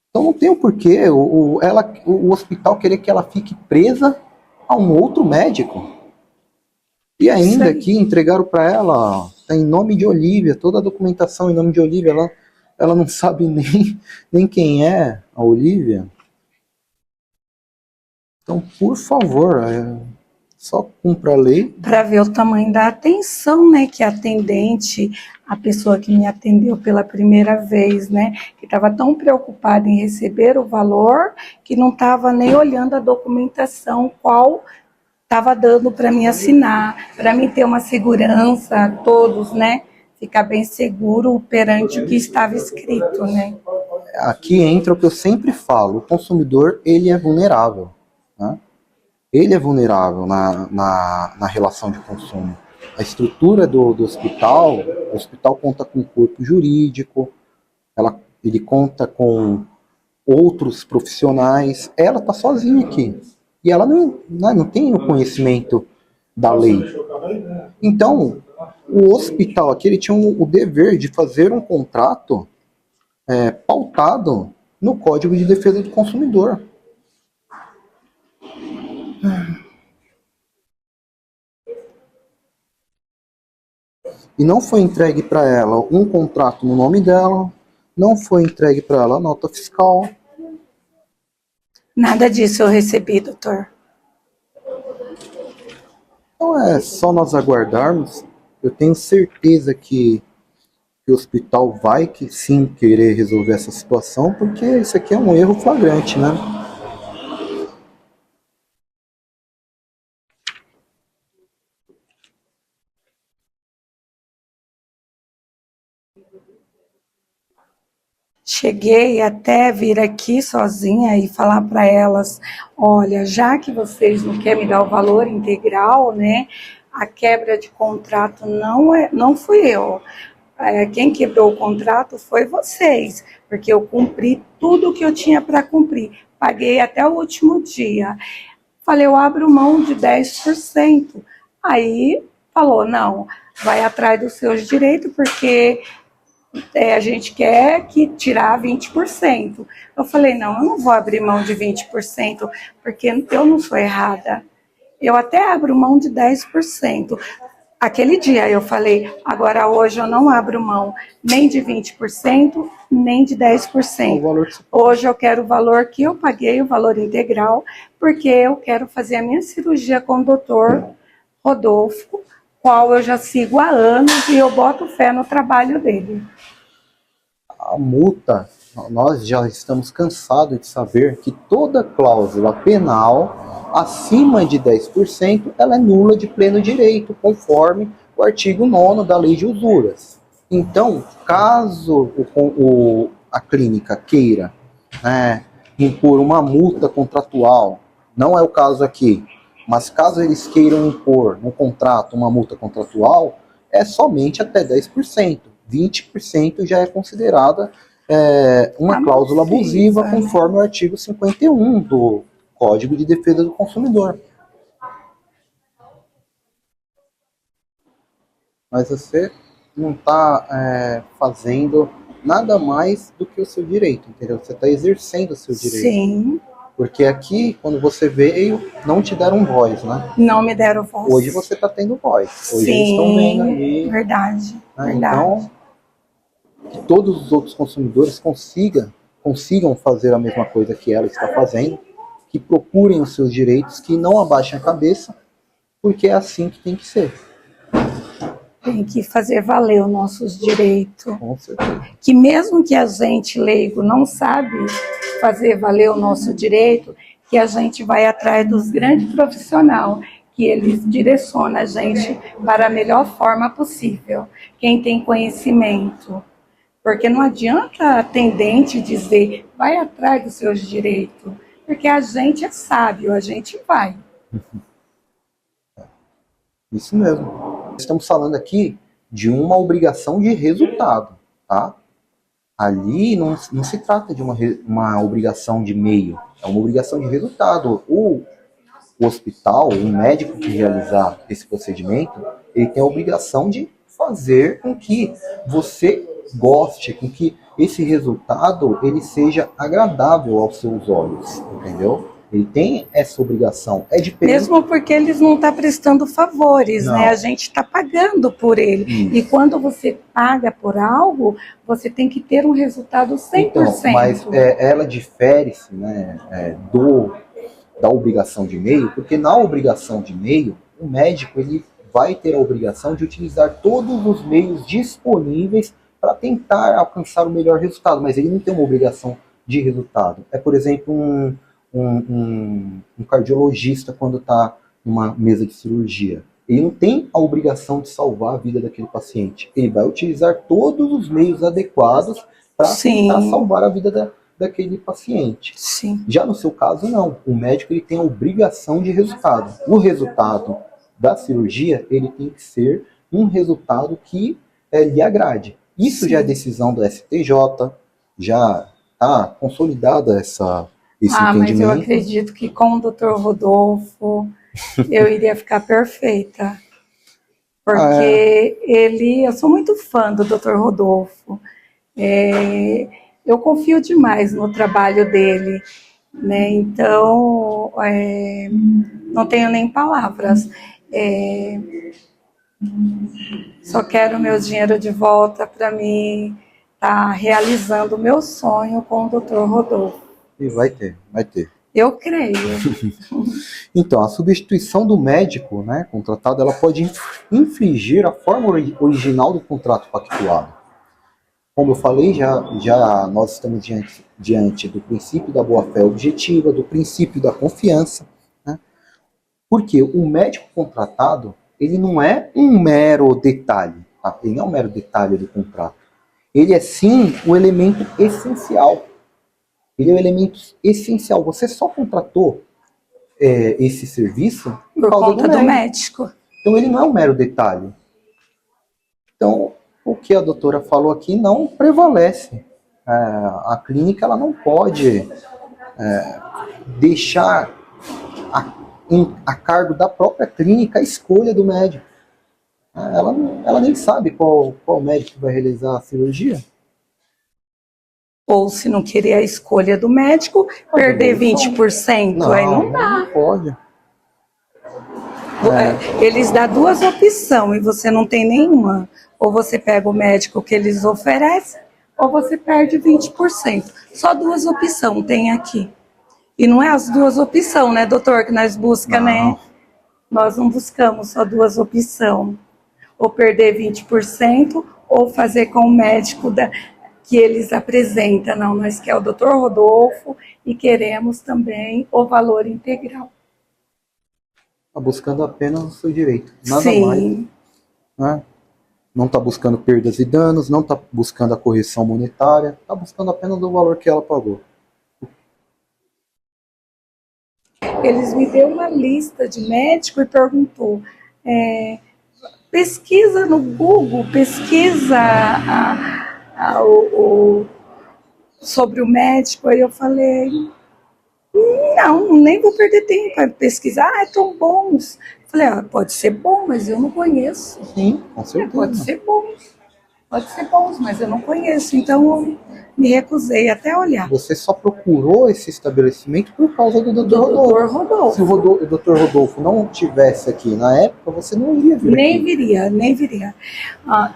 Então não tem o porquê o hospital querer que ela fique presa a um outro médico. E ainda aqui entregaram para ela, tá em nome de Olivia, toda a documentação em nome de Olivia, ela não sabe nem quem é a Olivia. Então, por favor, Só cumpra a lei. Para ver o tamanho da atenção, né, que a atendente, a pessoa que me atendeu pela primeira vez, né, que estava tão preocupada em receber o valor, que não estava nem olhando a documentação, qual estava dando para mim assinar, para mim ter uma segurança, todos, né, ficar bem seguro perante o que estava escrito, né. Aqui entra o que eu sempre falo, o consumidor, ele é vulnerável, né? Ele é vulnerável na relação de consumo. A estrutura do hospital, o hospital conta com um corpo jurídico, ele conta com outros profissionais, ela está sozinha aqui. E ela não tem o conhecimento da lei. Então, o hospital aqui ele tinha o dever de fazer um contrato pautado no Código de Defesa do Consumidor. E não foi entregue para ela um contrato no nome dela, não foi entregue para ela a nota fiscal. Nada disso eu recebi, doutor. Então é só nós aguardarmos. Eu tenho certeza que o hospital vai sim querer resolver essa situação, porque isso aqui é um erro flagrante, né? Cheguei até vir aqui sozinha e falar para elas, olha, já que vocês não querem me dar o valor integral, né, a quebra de contrato não fui eu. Quem quebrou o contrato foi vocês, porque eu cumpri tudo o que eu tinha para cumprir. Paguei até o último dia. Falei, eu abro mão de 10%. Aí falou, não, vai atrás dos seus direitos, porque a gente quer que tirar 20%. Eu falei, não, eu não vou abrir mão de 20%, porque eu não sou errada. Eu até abro mão de 10%. Aquele dia eu falei, agora hoje eu não abro mão nem de 20%, nem de 10%. Hoje eu quero o valor que eu paguei, o valor integral, porque eu quero fazer a minha cirurgia com o doutor Rodolfo, qual eu já sigo há anos e eu boto fé no trabalho dele. A multa, nós já estamos cansados de saber que toda cláusula penal acima de 10%, ela é nula de pleno direito, conforme o artigo 9º da Lei de Usuras. Então, caso a clínica queira impor uma multa contratual, não é o caso aqui, mas caso eles queiram impor no contrato uma multa contratual, é somente até 10%. 20% já é considerada uma cláusula abusiva, conforme o artigo 51 do Código de Defesa do Consumidor. Mas você não está fazendo nada mais do que o seu direito, entendeu? Você está exercendo o seu direito. Sim. Porque aqui, quando você veio, não te deram voz, né? Não me deram voz. Hoje você está tendo voz. Hoje sim, eles estão vendo ali. Verdade, Né? verdade. Então, que todos os outros consumidores consigam fazer a mesma coisa que ela está fazendo, que procurem os seus direitos, que não abaixem a cabeça, porque é assim que tem que ser. Tem que fazer valer os nossos direitos. Com certeza. Que mesmo que a gente leigo não sabe fazer valer o nosso direito, que a gente vai atrás dos grandes profissionais, que eles direcionam a gente para a melhor forma possível. Quem tem conhecimento. Porque não adianta a atendente dizer, vai atrás dos seus direitos, porque a gente é sábio, a gente vai. Isso mesmo. Estamos falando aqui de uma obrigação de resultado, tá? Ali não se trata de uma obrigação de meio, é uma obrigação de resultado. O hospital, o médico que realizar esse procedimento, ele tem a obrigação de fazer com que você goste, com que esse resultado ele seja agradável aos seus olhos, entendeu? Ele tem essa obrigação. É diferente. Mesmo porque eles não estão prestando favores, Não. né? A gente está pagando por ele. Isso. E quando você paga por algo, você tem que ter um resultado 100%. Então, mas ela difere-se, né, da obrigação de e-mail, porque na obrigação de e-mail, o médico ele vai ter a obrigação de utilizar todos os meios disponíveis para tentar alcançar o melhor resultado, mas ele não tem uma obrigação de resultado. É, por exemplo, um cardiologista quando está numa mesa de cirurgia. Ele não tem a obrigação de salvar a vida daquele paciente. Ele vai utilizar todos os meios adequados para tentar salvar a vida daquele paciente. Sim. Já no seu caso, não. O médico ele tem a obrigação de resultado. O resultado da cirurgia, ele tem que ser um resultado que lhe agrade. Isso já é decisão do STJ, já está consolidada esse entendimento. Mas eu acredito que com o Dr. Rodolfo eu iria ficar perfeita. Porque eu sou muito fã do Dr. Rodolfo. Eu confio demais no trabalho dele, né? Então, não tenho nem palavras. Só quero meu dinheiro de volta para mim estar realizando o meu sonho com o Dr. Rodolfo. E vai ter. Eu creio. Então, a substituição do médico, né, contratado, ela pode infringir a forma original do contrato pactuado. Como eu falei, já nós estamos diante do princípio da boa-fé objetiva, do princípio da confiança, né? Porque o médico contratado, ele não é um mero detalhe, tá? Ele não é um mero detalhe do contrato. Ele é sim o elemento essencial. Ele é o elemento essencial. Você só contratou esse serviço por conta do médico. Então ele não é um mero detalhe. Então, o que a doutora falou aqui não prevalece. A clínica ela não pode deixar a cargo da própria clínica a escolha do médico. Ela nem sabe qual médico vai realizar a cirurgia. Ou se não querer a escolha do médico, perder 20%, não, aí não dá. Não pode. Eles dão duas opções e você não tem nenhuma. Ou você pega o médico que eles oferecem, ou você perde 20%. Só duas opções tem aqui. E não é as duas opções, né, doutor, que nós buscamos, né? Nós não buscamos só duas opções. Ou perder 20%, ou fazer com o médico que eles apresentam. Não, nós queremos o Dr. Rodolfo e queremos também o valor integral. Está buscando apenas o seu direito, nada Sim. mais. Né? Não está buscando perdas e danos, não está buscando a correção monetária, está buscando apenas o valor que ela pagou. Eles me deu uma lista de médico e perguntou, pesquisa no Google, pesquisa sobre o médico. Aí eu falei, não, nem vou perder tempo para pesquisar. É tão bons. Falei, pode ser bom, mas eu não conheço. Sim, com certeza. Pode ser bom, mas eu não conheço. Então eu me recusei até a olhar. Você só procurou esse estabelecimento por causa do Dr. Rodolfo. Se o Dr. Rodolfo não estivesse aqui na época, você não iria vir aqui. Nem viria.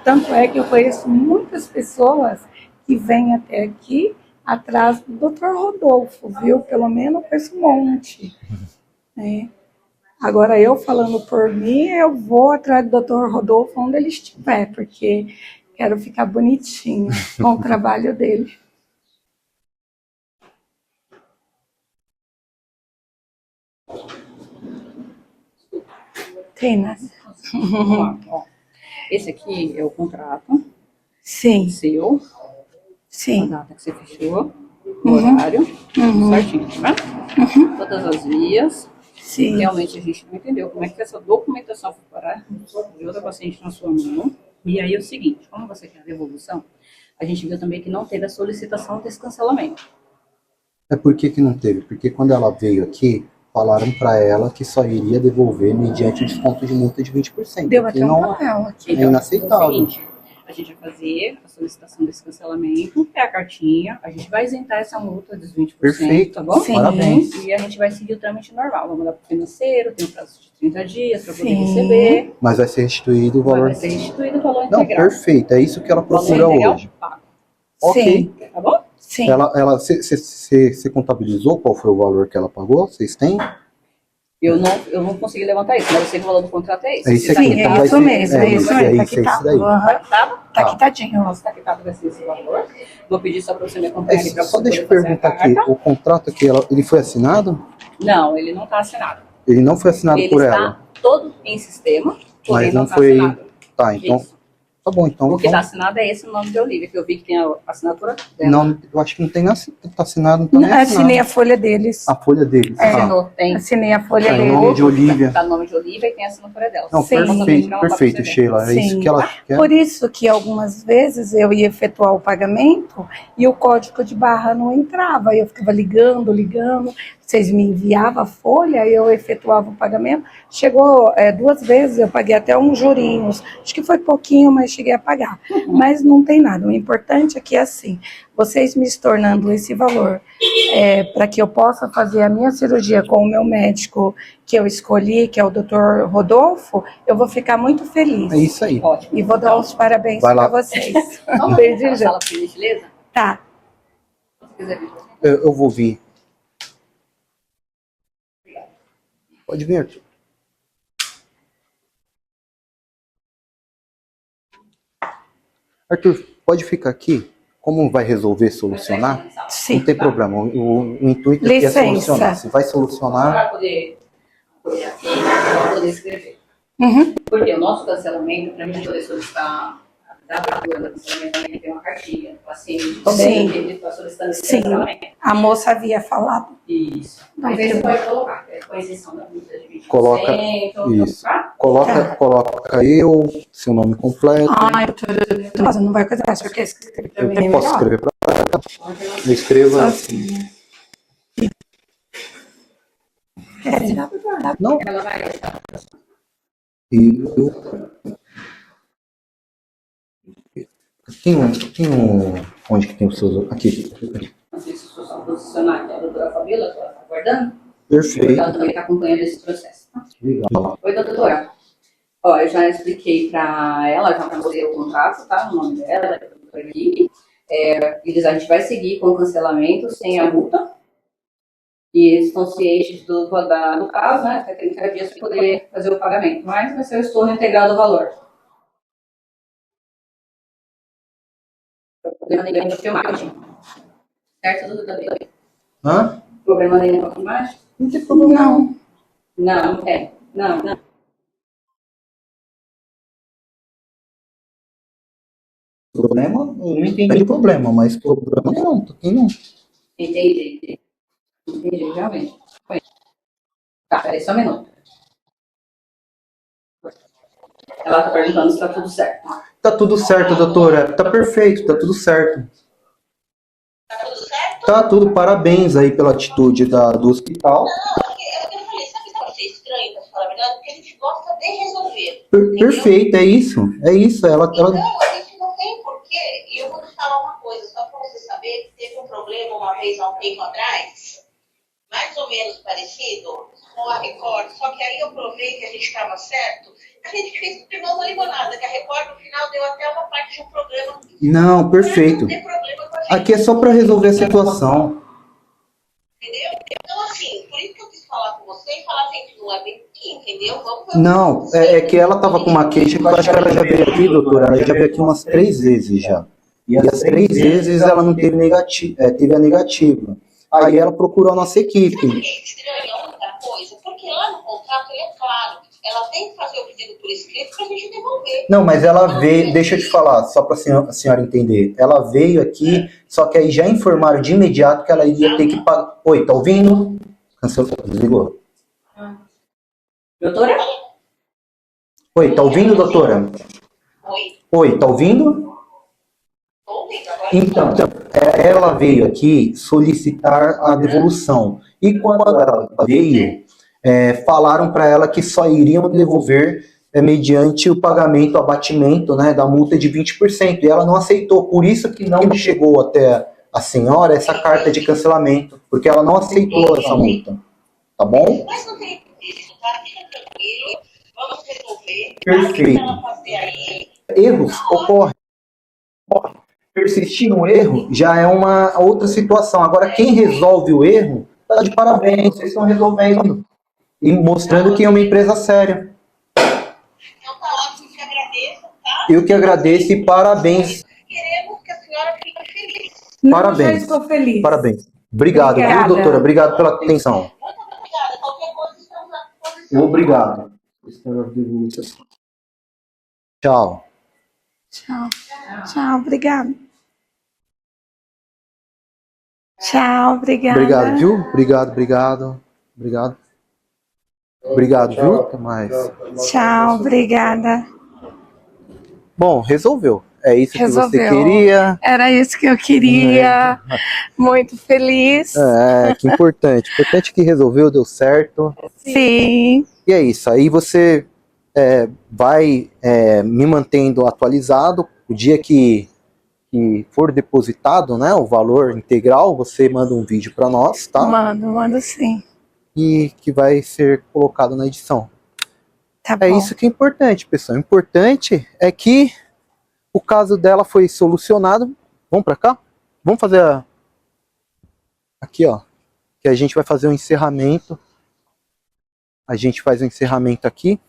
Tanto é que eu conheço muitas pessoas que vêm até aqui atrás do Dr. Rodolfo, viu? Pelo menos eu conheço um monte. Né? Agora, eu falando por mim, eu vou atrás do Dr. Rodolfo onde ele estiver, porque quero ficar bonitinho com o trabalho dele. Tem, né? Esse aqui é o contrato. Sim. Seu. Sim. A data que você fechou. O horário. Certinho, tá? Todas as vias. Sim. Realmente a gente não entendeu como é que essa documentação foi parar de outra paciente na sua mão. E aí é o seguinte, como você quer a devolução, a gente viu também que não teve a solicitação desse cancelamento. Por que não teve? Porque quando ela veio aqui, falaram para ela que só iria devolver mediante o desconto de multa de 20%. Deu até um papel aqui. É inaceitável. É o seguinte, a gente vai fazer a solicitação desse cancelamento, a cartinha, a gente vai isentar essa multa dos 20%, Perfeito, tá bom? Sim. Parabéns. E a gente vai seguir o trâmite normal, vai mandar para o financeiro, tem um prazo de 30 dias para poder receber. Mas vai ser restituído o valor. Vai ser restituído o valor Não, integral. perfeito, é isso que ela O valor procura integral hoje. pago. Ok. Sim. Tá bom? Sim. Você contabilizou qual foi o valor que ela pagou? Vocês têm? Eu não consegui levantar isso, mas eu sei que o valor do contrato é esse. É isso Você aqui, Sim, então é vai isso ser- mesmo, é é isso isso, mesmo. é Tá isso, é isso quitado. daí. Aham. Tá? Tá quitadinho. Nossa, tá quitado vai ser esse valor. Vou pedir só para você me acompanhar aqui para Só você deixa eu poder fazer a perguntar aqui, carta. o contrato aqui, ele foi assinado? Não, ele não está assinado. Ele não foi assinado Ele por está ela? todo em sistema, porém Mas não não está foi... assinado. Tá, então... Isso. Tá bom, então... O que então- está assinado é esse nome de Olivia, que eu vi que tem a assinatura dela. Não, eu acho que não tem tá assinado, não tá nem assinado. Assinei a folha deles. A folha deles. Assinou, tem. Assinei a folha Tá em deles. nome de Olivia. Tá no nome de Olivia e tem a assinatura dela. Não, Sim. perfeito, Sheila. É isso Sim. que ela quer. Por isso que algumas vezes eu ia efetuar o pagamento e o código de barra não entrava. Eu ficava ligando. Vocês me enviavam a folha, eu efetuava o pagamento. Chegou 2 vezes, eu paguei até uns jurinhos. Acho que foi pouquinho, mas cheguei a pagar. Mas não tem nada. O importante é que, assim, vocês me tornando esse valor para que eu possa fazer a minha cirurgia com o meu médico que eu escolhi, que é o Dr. Rodolfo, eu vou ficar muito feliz. É isso aí. Ótimo. E vou dar os parabéns Vai lá. para vocês. Vamos Desde para a já. sala, por gentileza? Tá. Se quiser vir. Eu vou vir. Pode vir, Arthur. Arthur, pode ficar aqui? Como vai resolver, solucionar? Sim. Não tem problema. O intuito aqui é Licença. solucionar. Se vai solucionar, Para poder aqui, para poder escrever. Uhum. Porque o nosso cancelamento, para a gente poder solicitar a abertura do cancelamento, também tem uma cartilha. O paciente Sim. está solicitando esse Sim. cancelamento. A moça havia falado. Isso. Mas aí você pode colocar, com exceção da multa de 20%. Coloca isso. Tá? Coloca eu, seu nome completo. Ai, doutora, não vai coisar. Você quer escrever pra mim? Eu posso escrever para ela? Eu escrevo assim. Não. Ela vai E eu... Tem um... Onde que tem os seus... Aqui. não sei se só posicionar aqui a doutora Fabíola, que ela está aguardando, porque Perfeito. ela também está acompanhando esse processo. Tá? Legal. Oi, doutora. Ó, eu já expliquei para ela, já cancelei o contrato, tá? O nome dela, da doutora aqui. A gente vai seguir com o cancelamento sem a multa. E eles estão cientes do caso, né? Até 30 dias para poder fazer o pagamento. Mas vai ser o estorno integral do valor. Problema nenhum de filmagem. Certo, doutora? Hã? Problema nenhum com a filmagem? Não tem problema não. Não tem. Não. Problema, eu não entendi o problema, mas problema não, tem não. Entendi, realmente. Tá, peraí, só um minuto. Ela tá perguntando se tá tudo certo. Tá tudo certo, doutora. Tá perfeito, tá tudo certo. Tá tudo certo? Tá tudo, parabéns aí pela atitude do hospital. Não, eu falei, sabe que pode ser estranho, pra falar a verdade? Porque a gente gosta de resolver. Perfeito, é isso. Ela... Então, a gente não tem porquê. E eu vou te falar uma coisa, só para você saber que teve um problema uma vez há um tempo atrás, mais ou menos parecido, com a Record, só que aí eu provei que a gente estava certo. A gente fez firmou uma limonada, que a Record no final deu até uma parte de um programa. Não, perfeito. Não tem problema com a gente. Aqui é só para resolver a situação. Entendeu? Então, assim, por isso que eu quis falar com você e falar, gente, não é bem aqui, entendeu? Vamos Não, é que ela tava com uma queixa que eu acho que ela já veio aqui, doutora. Ela já veio aqui umas 3 vezes já. E as 3 vezes ela não teve teve a negativa. Aí ela procurou a nossa equipe. Sabe o que é estranho? Outra coisa, porque lá no contrato ele é claro. Ela tem que fazer o pedido por escrito para a gente devolver. Não, mas ela veio, deixa eu te falar, só para a senhora entender. Ela veio aqui, só que aí já informaram de imediato que ela iria ter que pagar. Oi, tá ouvindo? Cancelou, desligou. Doutora? Oi, tá ouvindo, doutora? Oi, Oi, tá ouvindo? tô ouvindo agora. Então, ela veio aqui solicitar a devolução. E quando ela veio, falaram para ela que só iriam devolver mediante o pagamento, o abatimento, né, da multa de 20%. E ela não aceitou. Por isso que não chegou até a senhora essa carta de cancelamento. Porque ela não aceitou essa multa. Tá bom? Mas não tem isso, tá? Fica tranquilo. Vamos resolver. Perfeito. Ela fazer aí. Erros ocorrem. persistir no erro já é uma outra situação. Agora, quem resolve o erro, tá de parabéns, vocês estão resolvendo e mostrando que é uma empresa séria. Então tá ótimo, te agradeço, tá? Eu que agradeço e parabéns. Queremos que a senhora fique feliz. Parabéns. Já estou feliz. Parabéns. Obrigado, viu, Obrigada. doutora? Obrigado pela atenção. Muito obrigada. Qualquer coisa estamos à disposição. Obrigado. Tchau. Tchau. Tchau, obrigada. Tchau, obrigada. Obrigado, viu? Obrigado. Obrigado, viu? Até mais. Tchau, obrigada. Bom, resolveu. É isso que você Resolveu. queria. Era isso que eu queria. Muito feliz. Que importante. Importante que resolveu, deu certo. Sim. E é isso. Aí você vai me mantendo atualizado. O dia que for depositado, né, o valor integral, você manda um vídeo para nós, tá? Mando sim. E que vai ser colocado na edição. Tá bom. É isso que é importante, pessoal. O importante é que o caso dela foi solucionado. Vamos para cá? Vamos fazer aqui, ó. Que a gente vai fazer um encerramento. A gente faz o encerramento aqui.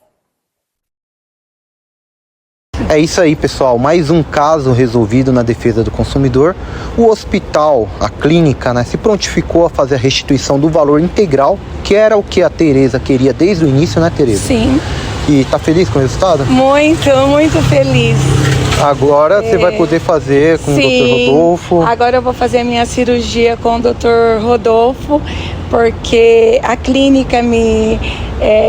É isso aí, pessoal. Mais um caso resolvido na defesa do consumidor. O hospital, a clínica, né, se prontificou a fazer a restituição do valor integral, que era o que a Tereza queria desde o início, né, Tereza? Sim. E tá feliz com o resultado? Muito feliz. Agora você vai poder fazer com o Dr. Rodolfo. Agora eu vou fazer a minha cirurgia com o Dr. Rodolfo, porque a clínica me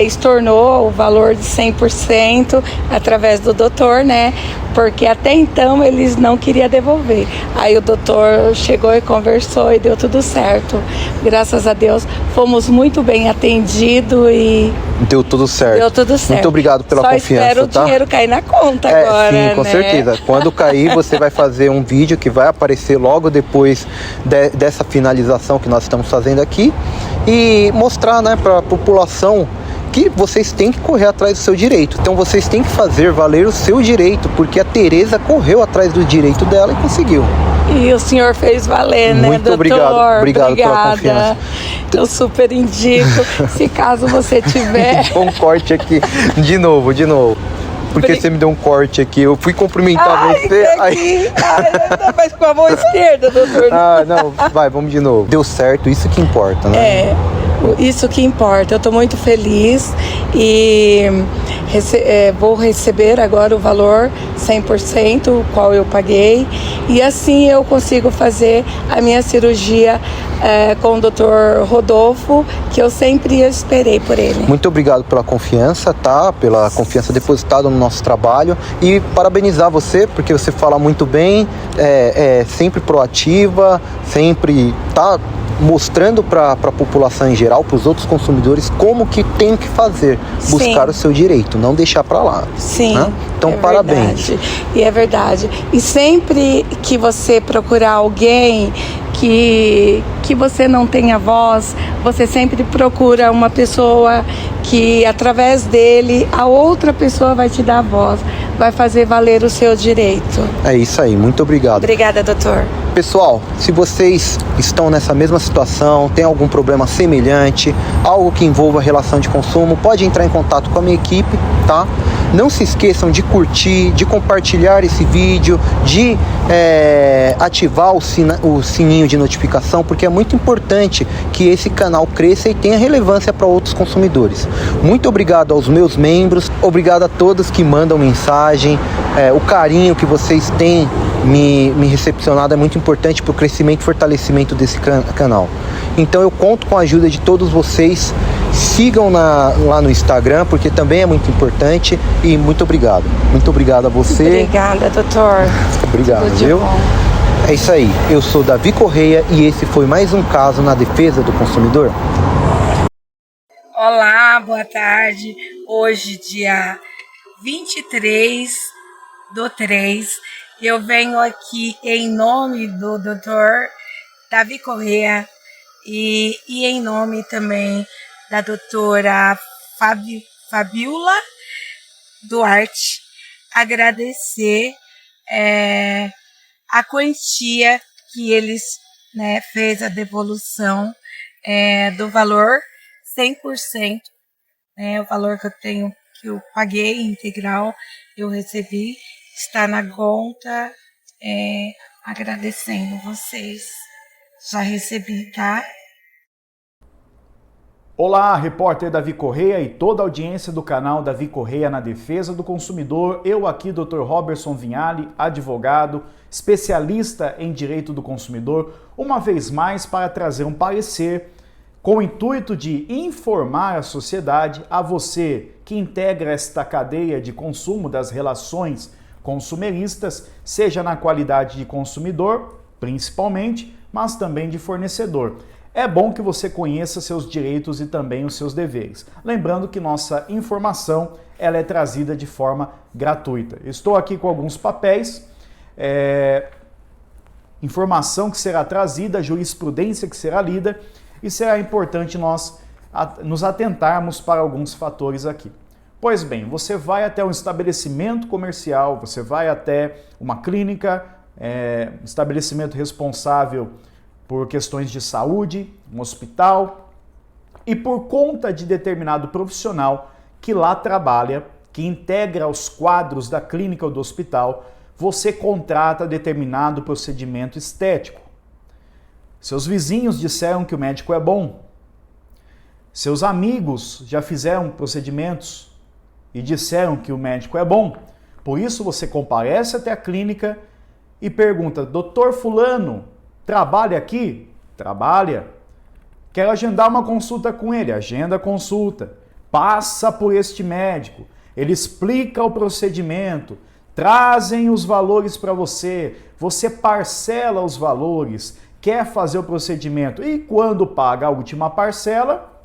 estornou o valor de 100% através do doutor, né? Porque até então eles não queriam devolver. Aí o doutor chegou e conversou e deu tudo certo. Graças a Deus, fomos muito bem atendidos e deu tudo certo. Deu tudo certo. Muito obrigado pela Só confiança, espero tá? o dinheiro cair na conta agora, sim, com né? certeza. Quando cair, você vai fazer um vídeo que vai aparecer logo depois dessa finalização que nós estamos fazendo aqui e mostrar, né, para a população que vocês têm que correr atrás do seu direito. Então vocês têm que fazer valer o seu direito, porque a Tereza correu atrás do direito dela e conseguiu. E o senhor fez valer, né, Muito doutor? obrigado pela confiança. Eu super indico, se caso você tiver... Um corte aqui, de novo. Porque você me deu um corte aqui, eu fui cumprimentar você. Mas com a mão esquerda, doutor. Não, vai, vamos de novo. Deu certo, isso que importa, né? Isso que importa. Eu estou muito feliz e vou receber agora o valor 100%, o qual eu paguei, e assim eu consigo fazer a minha cirurgia com o Dr. Rodolfo, que eu sempre esperei por ele. Muito obrigado pela confiança, tá? Pela confiança depositada no nosso trabalho e parabenizar você, porque você fala muito bem, sempre proativa, sempre tá mostrando para a população em geral, para os outros consumidores, como que tem que fazer, buscar o seu direito, não deixar para lá. Sim. Né? Então, parabéns. Verdade. E é verdade. E sempre que você procurar alguém que você não tenha voz, você sempre procura uma pessoa que, através dele, a outra pessoa vai te dar a voz, vai fazer valer o seu direito. É isso aí, muito obrigado. Obrigada, doutor. Pessoal, se vocês estão nessa mesma situação, tem algum problema semelhante, algo que envolva relação de consumo, pode entrar em contato com a minha equipe, tá? Não se esqueçam de curtir, de compartilhar esse vídeo, de ativar o sininho de notificação, porque é muito importante que esse canal cresça e tenha relevância para outros consumidores. Muito obrigado aos meus membros, obrigado a todos que mandam mensagem, o carinho que vocês têm me recepcionado é muito importante para o crescimento e fortalecimento desse canal. Então eu conto com a ajuda de todos vocês. Sigam lá no Instagram, porque também é muito importante. E muito obrigado. Muito obrigado a você. Obrigada, doutor. Obrigado, viu? É isso aí. Eu sou Davi Correia e esse foi mais um caso na defesa do consumidor. Olá, boa tarde. Hoje, dia 23/3, eu venho aqui em nome do Dr. Davi Correia e em nome também da doutora Fabiola Duarte, agradecer a quantia que eles, né, fez a devolução do valor 100%, né, o valor que eu paguei integral, eu recebi, está na conta, agradecendo vocês. Já recebi, tá? Olá, repórter Davi Correia e toda a audiência do canal Davi Correia na Defesa do Consumidor. Eu aqui, Dr. Roberson Vinhali, advogado, especialista em direito do consumidor, uma vez mais para trazer um parecer com o intuito de informar a sociedade, a você que integra esta cadeia de consumo das relações consumeristas, seja na qualidade de consumidor, principalmente, mas também de fornecedor. É bom que você conheça seus direitos e também os seus deveres. Lembrando que nossa informação ela é trazida de forma gratuita. Estou aqui com alguns papéis, informação que será trazida, jurisprudência que será lida, e será importante nós nos atentarmos para alguns fatores aqui. Pois bem, você vai até um estabelecimento comercial, você vai até uma clínica, estabelecimento responsável por questões de saúde, um hospital, e por conta de determinado profissional que lá trabalha, que integra os quadros da clínica ou do hospital, você contrata determinado procedimento estético. Seus vizinhos disseram que o médico é bom. Seus amigos já fizeram procedimentos e disseram que o médico é bom. Por isso você comparece até a clínica e pergunta: doutor fulano, trabalha aqui? Trabalha. Quero agendar uma consulta com ele? Agenda a consulta. Passa por este médico. Ele explica o procedimento. Trazem os valores para você. Você parcela os valores. Quer fazer o procedimento. E quando paga a última parcela,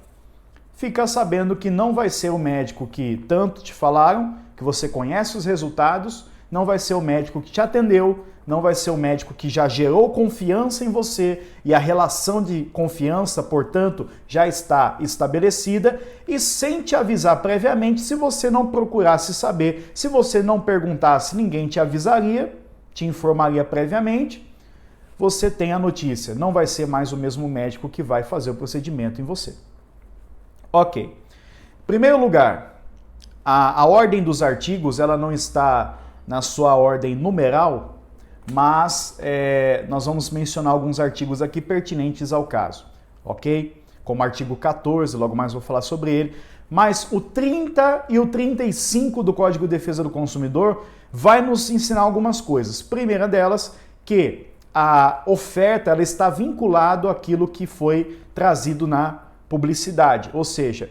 fica sabendo que não vai ser o médico que tanto te falaram, que você conhece os resultados, não vai ser o médico que te atendeu, não vai ser o médico que já gerou confiança em você e a relação de confiança, portanto, já está estabelecida, e sem te avisar previamente, se você não procurasse saber, se você não perguntasse, ninguém te avisaria, te informaria previamente, você tem a notícia, não vai ser mais o mesmo médico que vai fazer o procedimento em você. Ok. Em primeiro lugar, a ordem dos artigos ela não está na sua ordem numeral, mas nós vamos mencionar alguns artigos aqui pertinentes ao caso, ok? Como o artigo 14, logo mais vou falar sobre ele, mas o 30 e o 35 do Código de Defesa do Consumidor vai nos ensinar algumas coisas. Primeira delas, que a oferta ela está vinculado àquilo que foi trazido na publicidade, ou seja,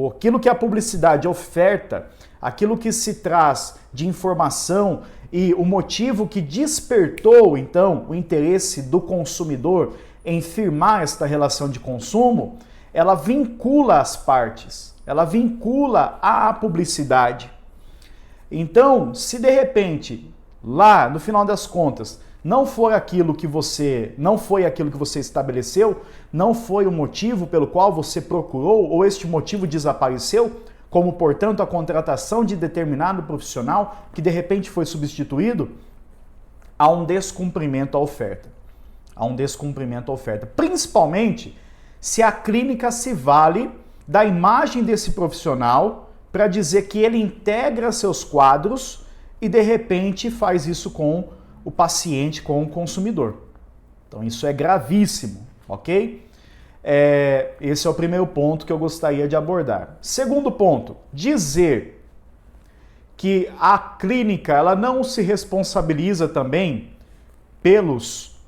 aquilo que a publicidade oferta, aquilo que se traz de informação e o motivo que despertou, então, o interesse do consumidor em firmar esta relação de consumo, ela vincula as partes, ela vincula a publicidade. Então, se de repente, lá no final das contas, não foi aquilo que você estabeleceu, não foi o motivo pelo qual você procurou, ou este motivo desapareceu, como, portanto, a contratação de determinado profissional que de repente foi substituído, há um descumprimento à oferta. Há um descumprimento à oferta. Principalmente se a clínica se vale da imagem desse profissional para dizer que ele integra seus quadros e de repente faz isso com o paciente, com o consumidor. Então isso é gravíssimo, ok? Esse é o primeiro ponto que eu gostaria de abordar. Segundo ponto, dizer que a clínica ela não se responsabiliza também pelos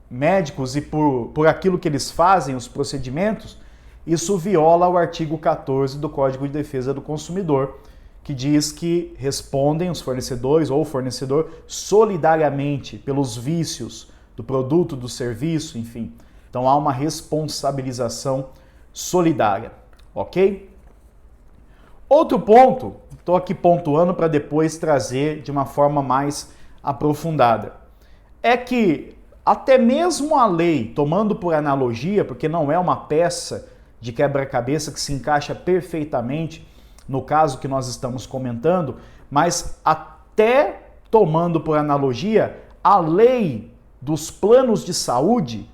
médicos e por aquilo que eles fazem, os procedimentos, isso viola o artigo 14 do Código de Defesa do Consumidor, que diz que respondem os fornecedores ou o fornecedor solidariamente pelos vícios do produto, do serviço, enfim. Então há uma responsabilização solidária, ok? Outro ponto, estou aqui pontuando para depois trazer de uma forma mais aprofundada, é que até mesmo a lei, tomando por analogia, porque não é uma peça de quebra-cabeça que se encaixa perfeitamente no caso que nós estamos comentando, mas até tomando por analogia, a lei dos planos de saúde,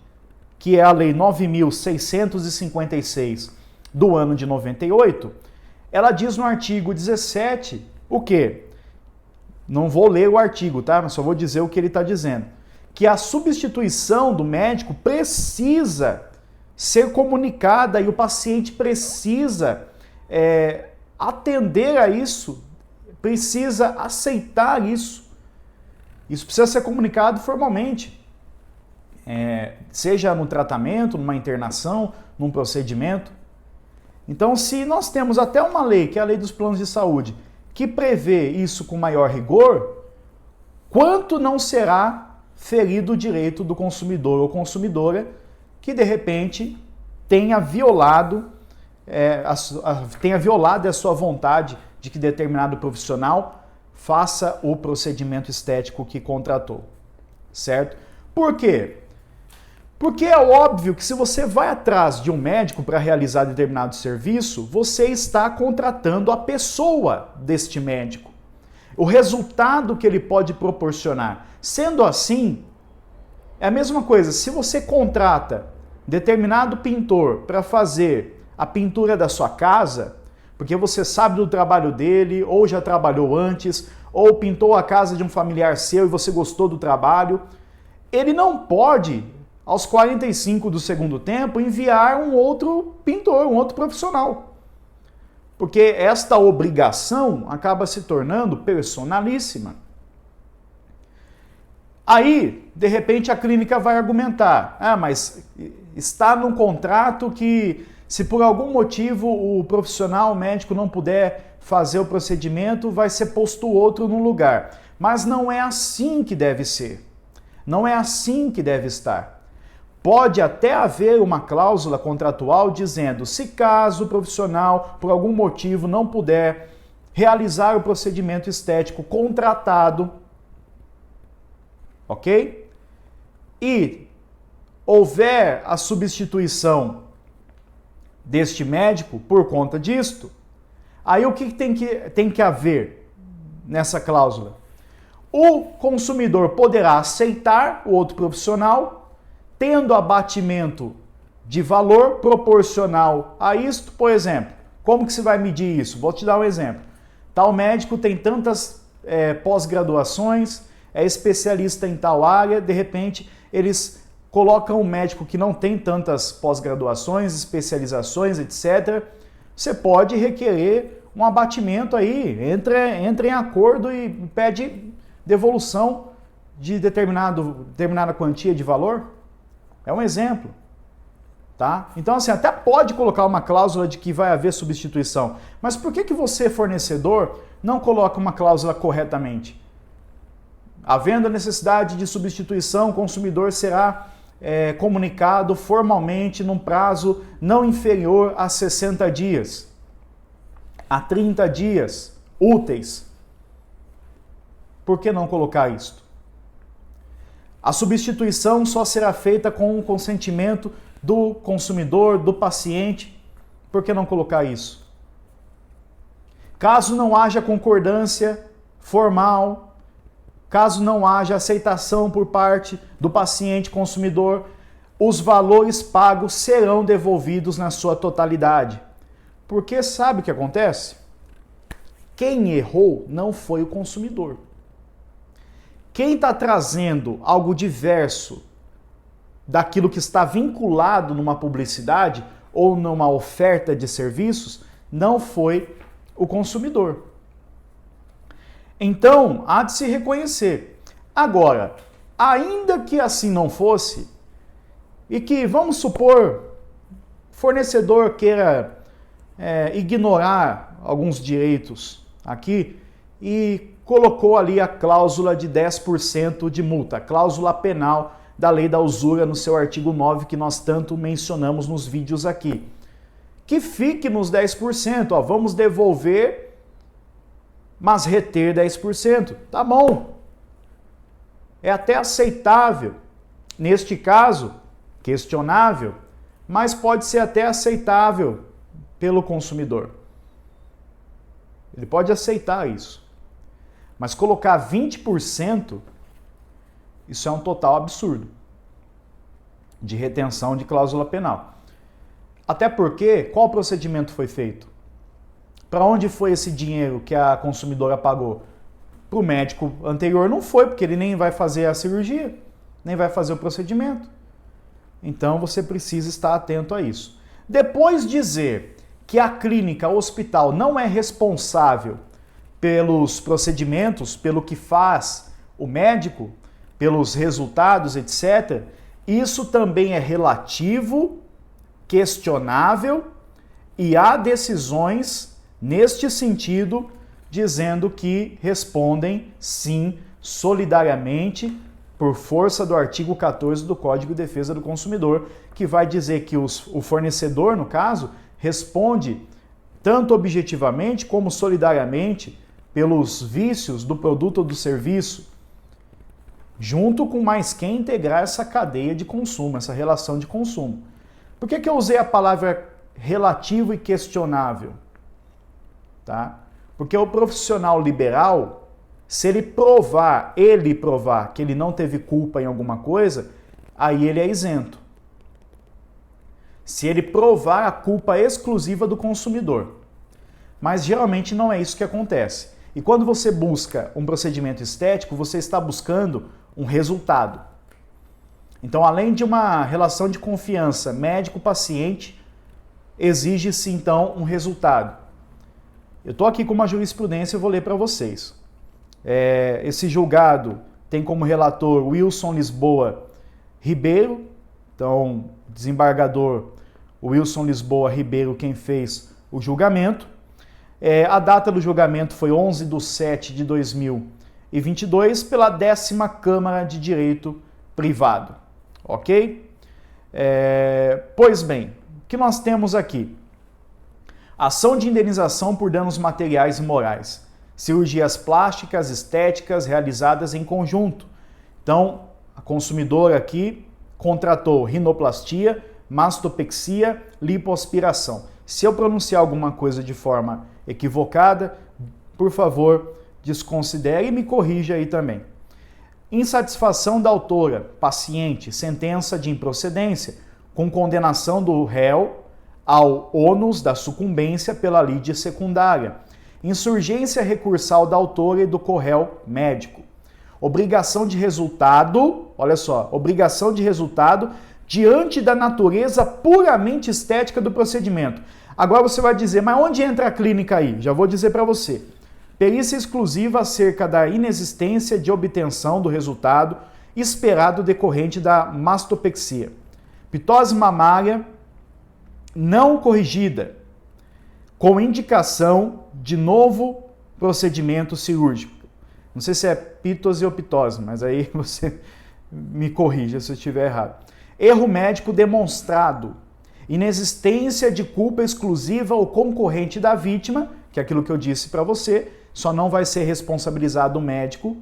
que é a Lei 9.656 do ano de 98, ela diz no artigo 17 o quê? Não vou ler o artigo, tá? Mas só vou dizer o que ele está dizendo. Que a substituição do médico precisa ser comunicada e o paciente precisa atender a isso, precisa aceitar isso. Isso precisa ser comunicado formalmente. Seja no tratamento, numa internação, num procedimento. Então, se nós temos até uma lei, que é a Lei dos Planos de Saúde, que prevê isso com maior rigor, quanto não será ferido o direito do consumidor ou consumidora que, de repente, tenha violado a sua vontade de que determinado profissional faça o procedimento estético que contratou, certo? Por quê? Porque é óbvio que se você vai atrás de um médico para realizar determinado serviço, você está contratando a pessoa deste médico. O resultado que ele pode proporcionar. Sendo assim, é a mesma coisa, se você contrata determinado pintor para fazer a pintura da sua casa, porque você sabe do trabalho dele, ou já trabalhou antes, ou pintou a casa de um familiar seu e você gostou do trabalho, ele não pode, aos 45 do segundo tempo, enviar um outro pintor, um outro profissional. Porque esta obrigação acaba se tornando personalíssima. Aí, de repente, a clínica vai argumentar, mas está num contrato que, se por algum motivo o profissional, o médico, não puder fazer o procedimento, vai ser posto outro no lugar. Mas não é assim que deve ser. Não é assim que deve estar. Pode até haver uma cláusula contratual dizendo, se caso o profissional, por algum motivo, não puder realizar o procedimento estético contratado, ok? E houver a substituição deste médico por conta disto, aí o que tem que haver nessa cláusula? O consumidor poderá aceitar o outro profissional, tendo abatimento de valor proporcional a isto. Por exemplo, como que se vai medir isso? Vou te dar um exemplo. Tal médico tem tantas pós-graduações, é especialista em tal área, de repente eles colocam um médico que não tem tantas pós-graduações, especializações, etc. Você pode requerer um abatimento aí, entra em acordo e pede devolução de determinada quantia de valor. É um exemplo, tá? Então, assim, até pode colocar uma cláusula de que vai haver substituição, mas por que você, fornecedor, não coloca uma cláusula corretamente? Havendo a necessidade de substituição, o consumidor será comunicado formalmente num prazo não inferior a 60 dias, a 30 dias úteis. Por que não colocar isto? A substituição só será feita com o consentimento do consumidor, do paciente. Por que não colocar isso? Caso não haja concordância formal, caso não haja aceitação por parte do paciente consumidor, os valores pagos serão devolvidos na sua totalidade. Porque sabe o que acontece? Quem errou não foi o consumidor. Quem está trazendo algo diverso daquilo que está vinculado numa publicidade ou numa oferta de serviços não foi o consumidor. Então, há de se reconhecer. Agora, ainda que assim não fosse, e que, vamos supor, fornecedor queira ignorar alguns direitos aqui e colocou ali a cláusula de 10% de multa, a cláusula penal da lei da usura no seu artigo 9, que nós tanto mencionamos nos vídeos aqui. Que fique nos 10%, vamos devolver, mas reter 10%. Tá bom. É até aceitável. Neste caso, questionável, mas pode ser até aceitável pelo consumidor. Ele pode aceitar isso. Mas colocar 20%, Isso é um total absurdo de retenção de cláusula penal. Até porque, qual procedimento foi feito? Para onde foi esse dinheiro que a consumidora pagou? Para o médico anterior não foi, porque ele nem vai fazer a cirurgia, nem vai fazer o procedimento. Então você precisa estar atento a isso. Depois dizer que a clínica, o hospital, não é responsável pelos procedimentos, pelo que faz o médico, pelos resultados, etc., isso também é relativo, questionável, e há decisões neste sentido, dizendo que respondem, sim, solidariamente, por força do artigo 14 do Código de Defesa do Consumidor, que vai dizer que o fornecedor, no caso, responde tanto objetivamente como solidariamente pelos vícios do produto ou do serviço, junto com mais quem integrar essa cadeia de consumo, essa relação de consumo. Por que eu usei a palavra relativo e questionável? Tá? Porque o profissional liberal, se ele provar que ele não teve culpa em alguma coisa, aí ele é isento. Se ele provar a culpa exclusiva do consumidor. Mas geralmente não é isso que acontece. E quando você busca um procedimento estético, você está buscando um resultado. Então, além de uma relação de confiança médico-paciente, exige-se então um resultado. Eu estou aqui com uma jurisprudência e vou ler para vocês. Esse julgado tem como relator Wilson Lisboa Ribeiro, então desembargador Wilson Lisboa Ribeiro quem fez o julgamento. A data do julgamento foi 11/7/2022 pela 10ª Câmara de Direito Privado, ok? Pois bem, o que nós temos aqui? Ação de indenização por danos materiais e morais. Cirurgias plásticas, estéticas realizadas em conjunto. Então, a consumidora aqui contratou rinoplastia, mastopexia, lipoaspiração. Se eu pronunciar alguma coisa de forma equivocada, por favor, desconsidere e me corrija aí também. Insatisfação da autora, paciente, sentença de improcedência, com condenação do réu ao ônus da sucumbência pela lide secundária. Insurgência recursal da autora e do corréu médico. Obrigação de resultado, olha só, obrigação de resultado diante da natureza puramente estética do procedimento. Agora você vai dizer, mas onde entra a clínica aí? Já vou dizer para você. Perícia exclusiva acerca da inexistência de obtenção do resultado esperado decorrente da mastopexia. Pitose mamária não corrigida, com indicação de novo procedimento cirúrgico. Não sei se é pitose ou pitose, mas aí você me corrija se eu estiver errado. Erro médico demonstrado. Inexistência de culpa exclusiva ou concorrente da vítima, que é aquilo que eu disse para você, só não vai ser responsabilizado o médico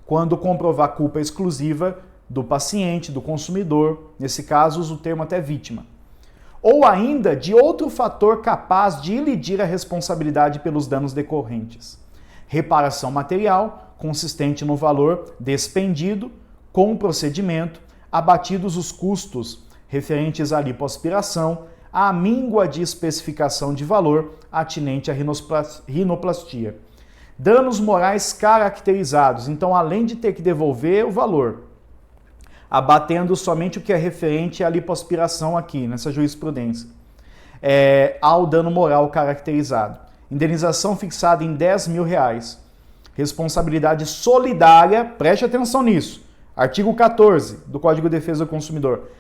quando comprovar culpa exclusiva do paciente, do consumidor, nesse caso uso o termo até vítima. Ou ainda de outro fator capaz de ilidir a responsabilidade pelos danos decorrentes. Reparação material, consistente no valor despendido, com o procedimento, abatidos os custos referentes à lipoaspiração, à míngua de especificação de valor atinente à rinoplastia. Danos morais caracterizados, então além de ter que devolver o valor, abatendo somente o que é referente à lipoaspiração aqui, nessa jurisprudência, ao dano moral caracterizado. Indenização fixada em R$10.000. Responsabilidade solidária, preste atenção nisso, artigo 14 do Código de Defesa do Consumidor.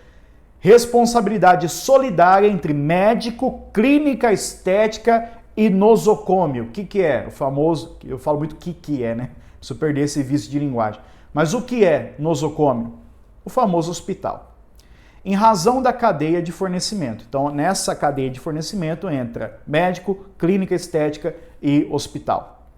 Responsabilidade solidária entre médico, clínica estética e nosocômio. O que é? O famoso, eu falo muito o que é, né? Preciso perder esse vício de linguagem. Mas o que é nosocômio? O famoso hospital. Em razão da cadeia de fornecimento. Então, nessa cadeia de fornecimento entra médico, clínica estética e hospital.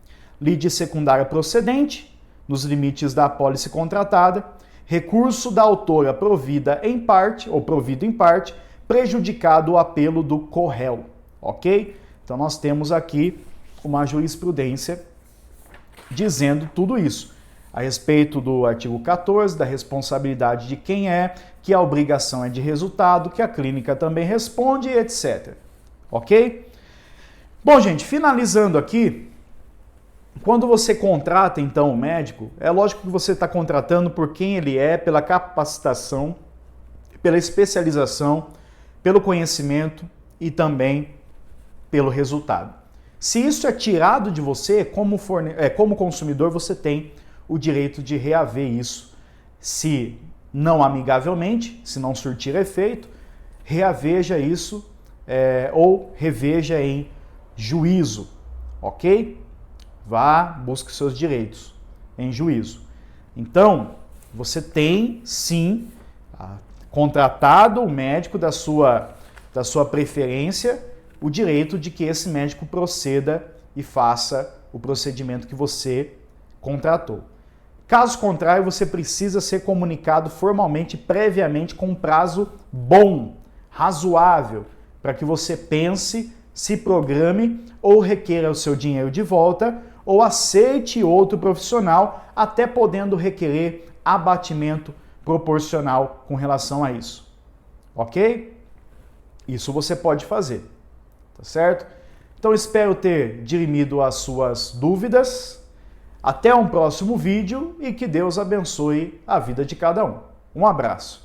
Lide secundária procedente, nos limites da apólice contratada. Recurso da autora provida em parte, ou provido em parte, prejudicado o apelo do corréu. Ok? Então, nós temos aqui uma jurisprudência dizendo tudo isso. a respeito do artigo 14, da responsabilidade de quem é, que a obrigação é de resultado, que a clínica também responde, etc. Ok? Bom, gente, finalizando aqui, quando você contrata, então, o médico, é lógico que você está contratando por quem ele é, pela capacitação, pela especialização, pelo conhecimento e também pelo resultado. Se isso é tirado de você, como consumidor, você tem o direito de reaver isso. Se não amigavelmente, se não surtir efeito, reaveja isso ou reveja em juízo, ok? Vá, busque seus direitos em juízo. Então, você tem sim contratado o médico da sua preferência, o direito de que esse médico proceda e faça o procedimento que você contratou. Caso contrário, você precisa ser comunicado formalmente, previamente, com um prazo bom, razoável, para que você pense, se programe ou requeira o seu dinheiro de volta ou aceite outro profissional, até podendo requerer abatimento proporcional com relação a isso. Ok? Isso você pode fazer, tá certo? Então espero ter dirimido as suas dúvidas. Até um próximo vídeo e que Deus abençoe a vida de cada um. Um abraço.